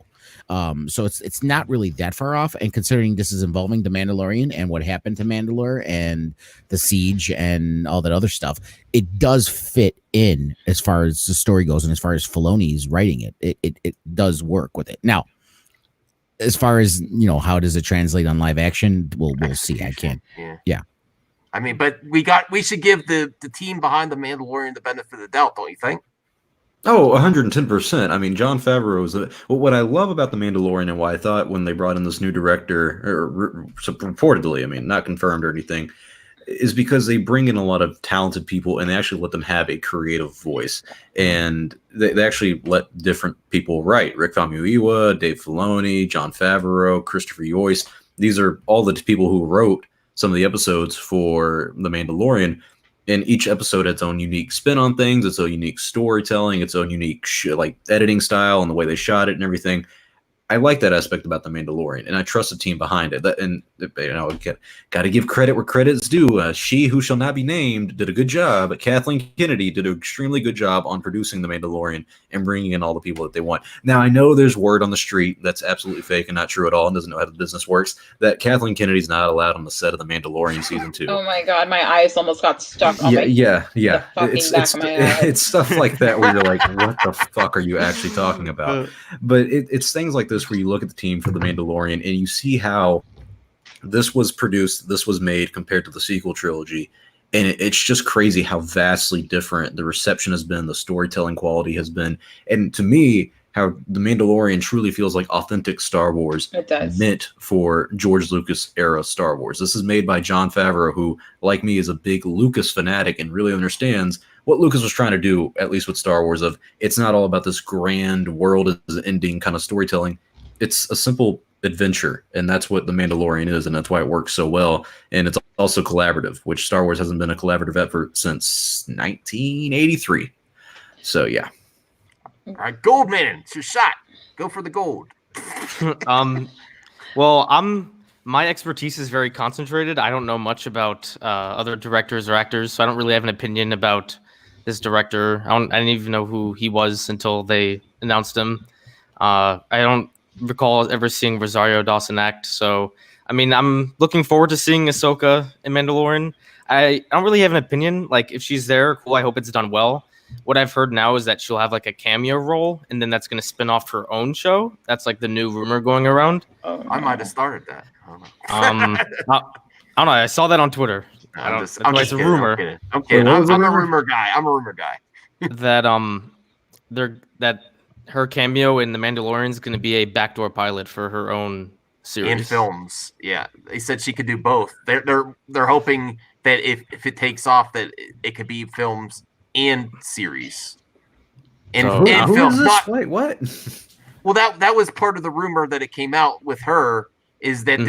So it's not really that far off, and considering this is involving the Mandalorian and what happened to Mandalore and the siege and all that other stuff, it does fit in as far as the story goes, and as far as Filoni's writing it does work with it. Now, as far as how does it translate on live action, we'll see. I can't. Yeah. I mean, but we should give the team behind the Mandalorian the benefit of the doubt, don't you think? Oh, 110%. I mean, Jon Favreau is what I love about The Mandalorian, and why I thought when they brought in this new director, or reportedly, I mean, not confirmed or anything, is because they bring in a lot of talented people and they actually let them have a creative voice. And they actually let different people write. Rick Famuyiwa, Dave Filoni, Jon Favreau, Christopher Yost. These are all the people who wrote some of the episodes for The Mandalorian. And each episode has its own unique spin on things, its own unique storytelling, its own unique editing style and the way they shot it and everything. I like that aspect about The Mandalorian, and I trust the team behind it. Got to give credit where credit's due. She who shall not be named did a good job. Kathleen Kennedy did an extremely good job on producing The Mandalorian and bringing in all the people that they want. Now, I know there's word on the street that's absolutely fake and not true at all and doesn't know how the business works, that Kathleen Kennedy's not allowed on the set of The Mandalorian season 2. Oh my God, my eyes almost got stuck on It's stuff like that where you're like, what the fuck are you actually talking about? But it's things like this where you look at the team for The Mandalorian and you see how this was produced, this was made compared to the sequel trilogy, and it's just crazy how vastly different the reception has been, the storytelling quality has been, and to me, how The Mandalorian truly feels like authentic Star Wars. It does. Meant for George Lucas era Star Wars. This is made by Jon Favreau, who, like me, is a big Lucas fanatic and really understands what Lucas was trying to do, at least with Star Wars, of it's not all about this grand world is ending kind of storytelling. It's a simple adventure, and that's what The Mandalorian is, and that's why it works so well. And it's also collaborative, which Star Wars hasn't been a collaborative effort since 1983. So yeah. All right, Goldman, it's your shot. Go for the gold. Well, my expertise is very concentrated. I don't know much about other directors or actors, so I don't really have an opinion about this director. I didn't even know who he was until they announced him. I don't recall ever seeing Rosario Dawson act, so I mean, I'm looking forward to seeing Ahsoka in Mandalorian. I don't really have an opinion. Like, if she's there, cool. I hope it's done well. What I've heard now is that she'll have like a cameo role, and then that's going to spin off her own show. That's like the new rumor going around. I might have started that. I don't know. I saw that on Twitter. I'm it's just a rumor. I'm kidding. What was the I'm a rumor? rumor guy. I'm a rumor guy. that her cameo in The Mandalorian is going to be a backdoor pilot for her own series And films. Yeah, they said she could do both. They're hoping that if it takes off, that it could be films and series. And So, and Who films. is this? Not, Wait, what? well, that was part of the rumor that it came out with her is that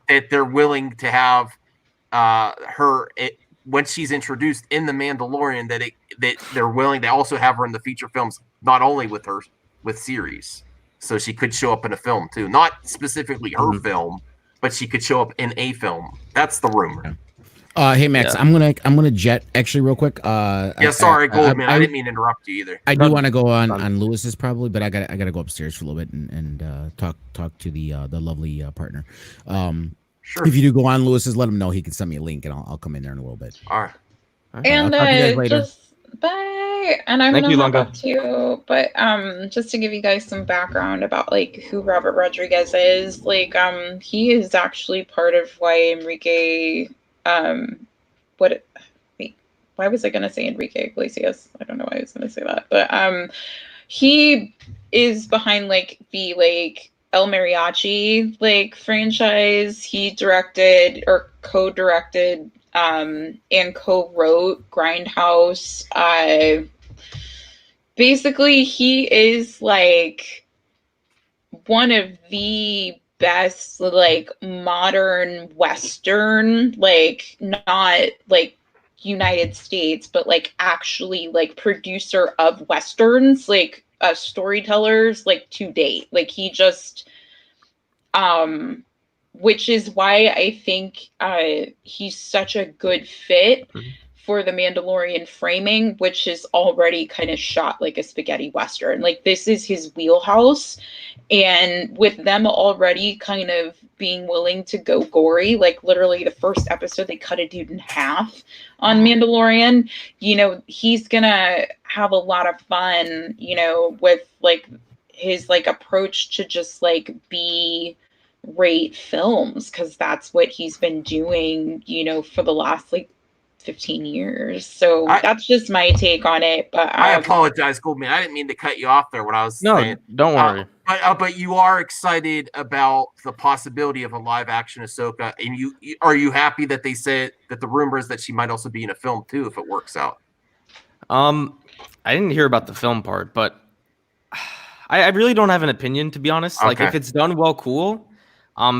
that they're willing to have her when she's introduced in The Mandalorian that they're willing to also have her in the feature films, not only with series, so she could show up in a film too, not specifically her film, but she could show up in a film. That's the rumor. Hey Max, I'm gonna jet actually real quick. Sorry, Goldman. I didn't mean to interrupt you either. I do want to go on Lewis's probably, but I gotta go upstairs for a little bit and talk to the lovely partner. Sure. If you do go on Lewis's, let him know. He can send me a link and I'll come in there in a little bit. All right. And I'll talk to you guys later. just bye. And I'm gonna hop up too. But just to give you guys some background about like who Robert Rodriguez is, like he is actually part of why Enrique why was I gonna say Enrique Iglesias? I don't know why I was gonna say that. But he is behind like the like El Mariachi like franchise. He directed or co-directed and co-wrote Grindhouse. Basically he is like one of the best like modern Western, like not like United States, but like actually like producer of Westerns, like storytellers like to date. Like he just which is why I think he's such a good fit for the Mandalorian framing, which is already kind of shot like a spaghetti Western. Like this is his wheelhouse. And with them already kind of being willing to go gory, like literally the first episode, they cut a dude in half on Mandalorian, you know, he's gonna have a lot of fun, you know, with like his like approach to just like rate films, because that's what he's been doing, you know, for the last like 15 years. So that's just my take on it. But I apologize, Goldman. I didn't mean to cut you off there when I was saying. Don't worry. But you are excited about the possibility of a live action Ahsoka, and are you happy that they said that the rumor is that she might also be in a film too if it works out? I didn't hear about the film part, but I really don't have an opinion, to be honest. Okay. Like if it's done well, cool.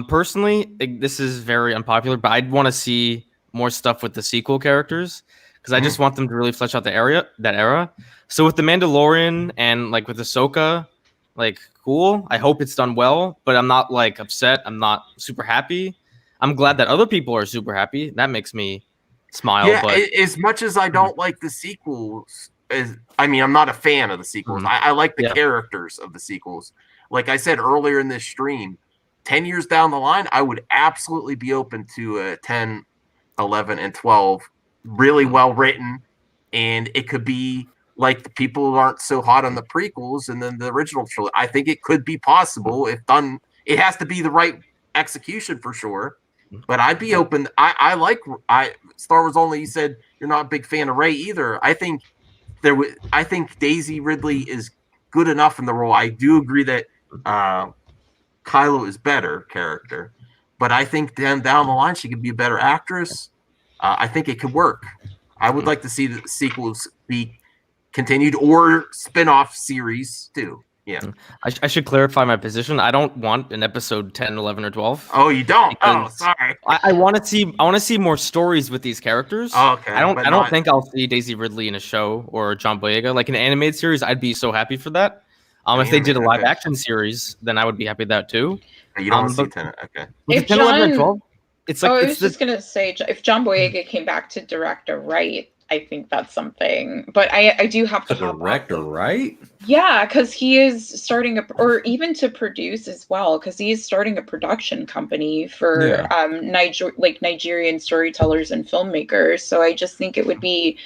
Personally, this is very unpopular, but I'd want to see more stuff with the sequel characters because I just want them to really flesh out that era. So with the Mandalorian and like with Ahsoka, like cool. I hope it's done well, but I'm not like upset. I'm not super happy. I'm glad that other people are super happy. That makes me smile. Yeah, but as much as I don't like the sequels, I'm not a fan of the sequels. I like the characters of the sequels. Like I said earlier in this stream, 10 years down the line, I would absolutely be open to a 10, 11, and 12 really well written, and it could be like the people aren't so hot on the prequels and then the original trilogy. I think it could be possible if done. It has to be the right execution for sure, but I'd be open. I like Star Wars Only. You said you're not a big fan of Rey either. I think Daisy Ridley is good enough in the role. I do agree that Kylo is better character, but I think then down the line she could be a better actress. I think it could work. I would like to see the sequels be continued or spin-off series too. Yeah. I should clarify my position. I don't want an episode 10, 11, or 12. Oh, you don't? Oh, sorry. I want to see more stories with these characters. Oh, okay. I don't think I'll see Daisy Ridley in a show or John Boyega. Like an animated series, I'd be so happy for that. If they did a live action series, then I would be happy with that too. You don't see 10. Okay. If 10, 11, and 12, it's like I was just gonna say, if John Boyega came back to direct a right, I think that's something. But I do have to direct a right. Yeah, because he is starting or even to produce as well, because he is starting a production company for Nigerian storytellers and filmmakers. So I just think it would be,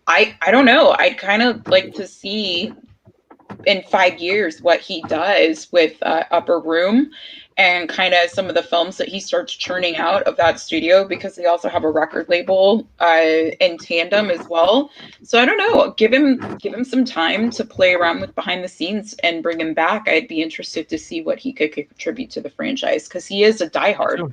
I don't know. I'd kind of like to see in 5 years what he does with Upper Room and kind of some of the films that he starts churning out of that studio, because they also have a record label in tandem as well. So I don't know, give him some time to play around with behind the scenes and bring him back. I'd be interested to see what he could contribute to the franchise, because he is a diehard.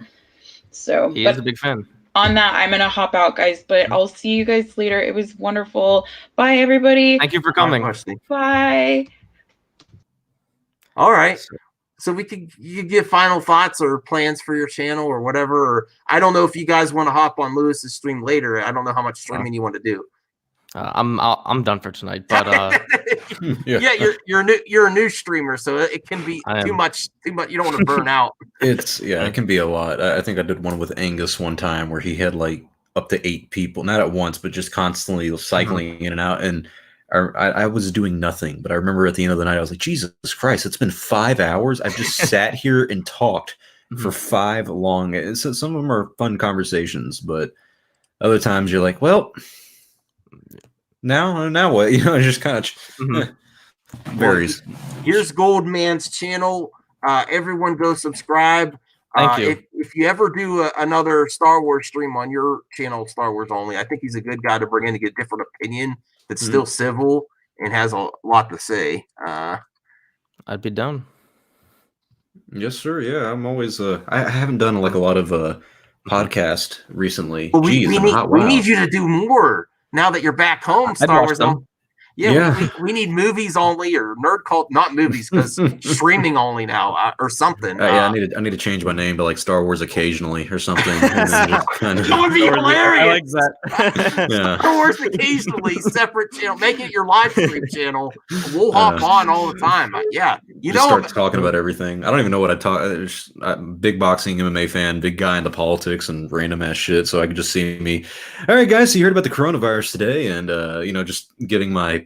So he is a big fan. On that, I'm gonna hop out, guys, but I'll see you guys later. It was wonderful. Bye, everybody. Thank you for coming. Bye. All right. So you could give final thoughts or plans for your channel or whatever. Or I don't know if you guys want to hop on Lewis's stream later. I don't know how much streaming you want to do. I'm done for tonight. But yeah, you're a new streamer, so it can be too much. You don't want to burn out. It can be a lot. I think I did one with Angus one time where he had like up to 8 people, not at once, but just constantly cycling in and out. And I was doing nothing, but I remember at the end of the night, I was like, Jesus Christ, it's been 5 hours. I've just sat here and talked for 5 long. So some of them are fun conversations, but other times you're like, well, now what? You know, it just kind of varies. Here's Goldman's channel. Everyone go subscribe. Thank you. If you ever do another Star Wars stream on your channel, Star Wars Only, I think he's a good guy to bring in to get a different opinion that's still civil and has a lot to say. I'd be down. Yes, sir. Yeah, I'm always. I haven't done like a lot of podcast recently. Well, we need you to do more now that you're back home. Star Wars. Yeah. We need movies only or nerd cult, not movies, because streaming only now or something. Yeah, I need to change my name to like Star Wars Occasionally or something. That would be hilarious. I like that. Yeah. Star Wars Occasionally, separate channel. Make it your live stream channel. We'll hop on all the time. Yeah, you just know, start talking about everything. I don't even know what I talk. Big boxing MMA fan, big guy into politics and random ass shit. So I could just see me. All right, guys. So you heard about the coronavirus today, and just giving my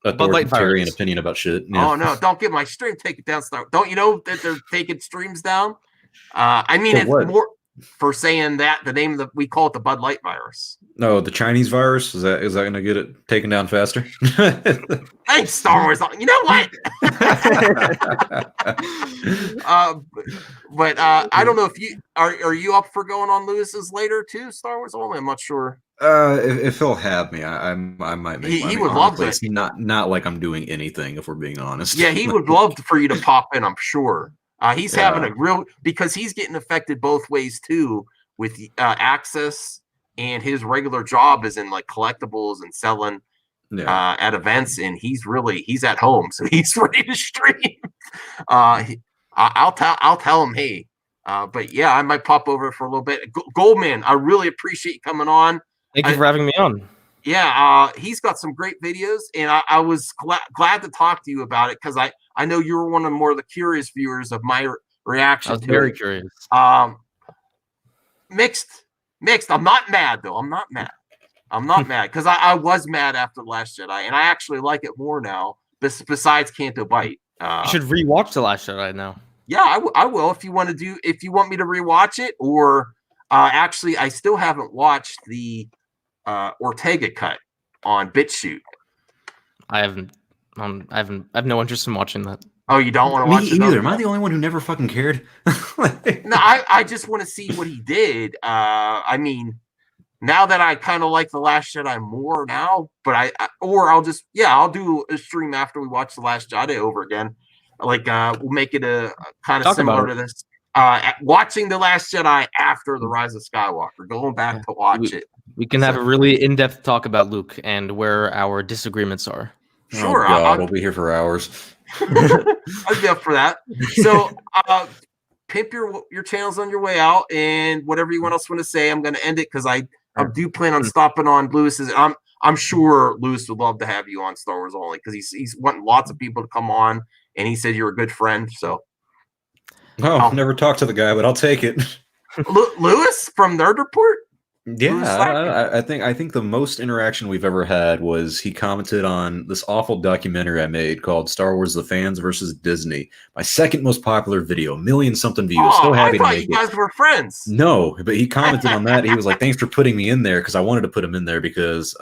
authoritarian opinion about shit. Yeah. Oh no! Don't get my stream taken down. Don't you know that they're taking streams down? I mean, it's more for saying that the name of we call it the Bud Light virus. No, the Chinese virus is that going to get it taken down faster? Thanks, Star Wars. You know what? But I don't know if you are you up for going on Lewis's later too? Star Wars Only. I'm not sure. If he'll have me, I might make. He would love it. Not like I'm doing anything, if we're being honest. Yeah, he would love for you to pop in. I'm sure. He's having a real because he's getting affected both ways too with access, and his regular job is in like collectibles and selling at events, and he's at home, so he's ready to stream. I'll tell him, hey. But yeah, I might pop over for a little bit. Goldman, I really appreciate you coming on. Thank you for having me on. Yeah, he's got some great videos, and I was glad to talk to you about it because I know you were one of the curious viewers of my reaction. I was very curious. Mixed. I'm not mad though. I'm not mad because I was mad after The Last Jedi, and I actually like it more now. Besides Canto Bight, you should rewatch The Last Jedi now. Yeah, I will if you want me to rewatch it, or actually I still haven't watched the Ortega cut on BitChute. I have no interest in watching that. Oh, you don't want to watch it? Me either. Am I the only one who never fucking cared? No, I just want to see what he did. I mean, now that I kind of like The Last Jedi more now, but I'll do a stream after we watch The Last Jedi over again. Like we'll make it a kind of similar to this. Watching The Last Jedi after The Rise of Skywalker, going back to watch it. We can have a really in-depth talk about Luke and where our disagreements are. Sure, oh God, I'll be here for hours. I'd be up for that. So, pimp your channels on your way out, and whatever you else want to say, I'm going to end it because I do plan on stopping on Lewis's. I'm sure Lewis would love to have you on Star Wars Only because he's wanting lots of people to come on, and he said you're a good friend. So, I've never talked to the guy, but I'll take it. Lewis from Nerd Report. Yeah, I think the most interaction we've ever had was he commented on this awful documentary I made called Star Wars: The Fans versus Disney. My second most popular video, 1 million something views. Oh, so happy I thought to make you guys were friends. No, but he commented on that. He was like, "Thanks for putting me in there," because I wanted to put him in there because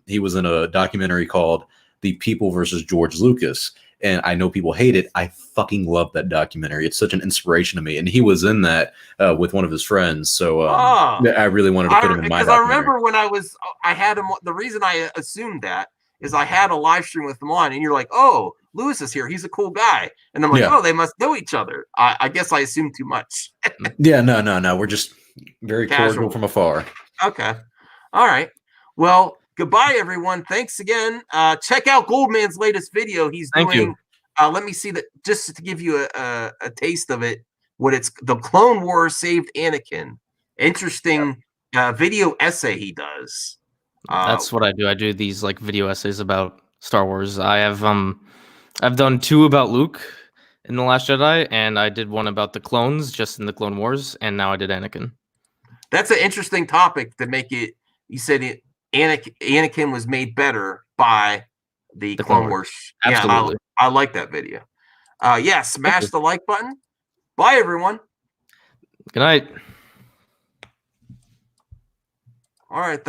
he was in a documentary called The People versus George Lucas. and I know people hate it. I fucking love that documentary. It's such an inspiration to me, and he was in that with one of his friends. So I really wanted to put him in my documentary. Because I remember when I had him. The reason I assumed that is I had a live stream with him on, and you're like, "Oh, Lewis is here. He's a cool guy," and I'm like, "Oh, they must know each other." I guess I assumed too much. Yeah, no. We're just very cordial from afar. Okay, all right. Well, goodbye, everyone. Thanks again. Check out Goldman's latest video. He's doing. Let me see that just to give you a taste of it. What it's the Clone Wars saved Anakin. Interesting video essay he does. That's what I do. I do these like video essays about Star Wars. I have I've done 2 about Luke in The Last Jedi, and I did one about the clones just in the Clone Wars, and now I did Anakin. That's an interesting topic to make it. You said Anakin was made better by the Clone Wars. Absolutely. Yeah, I like that video. Smash the like button. Bye, everyone. Good night. All right.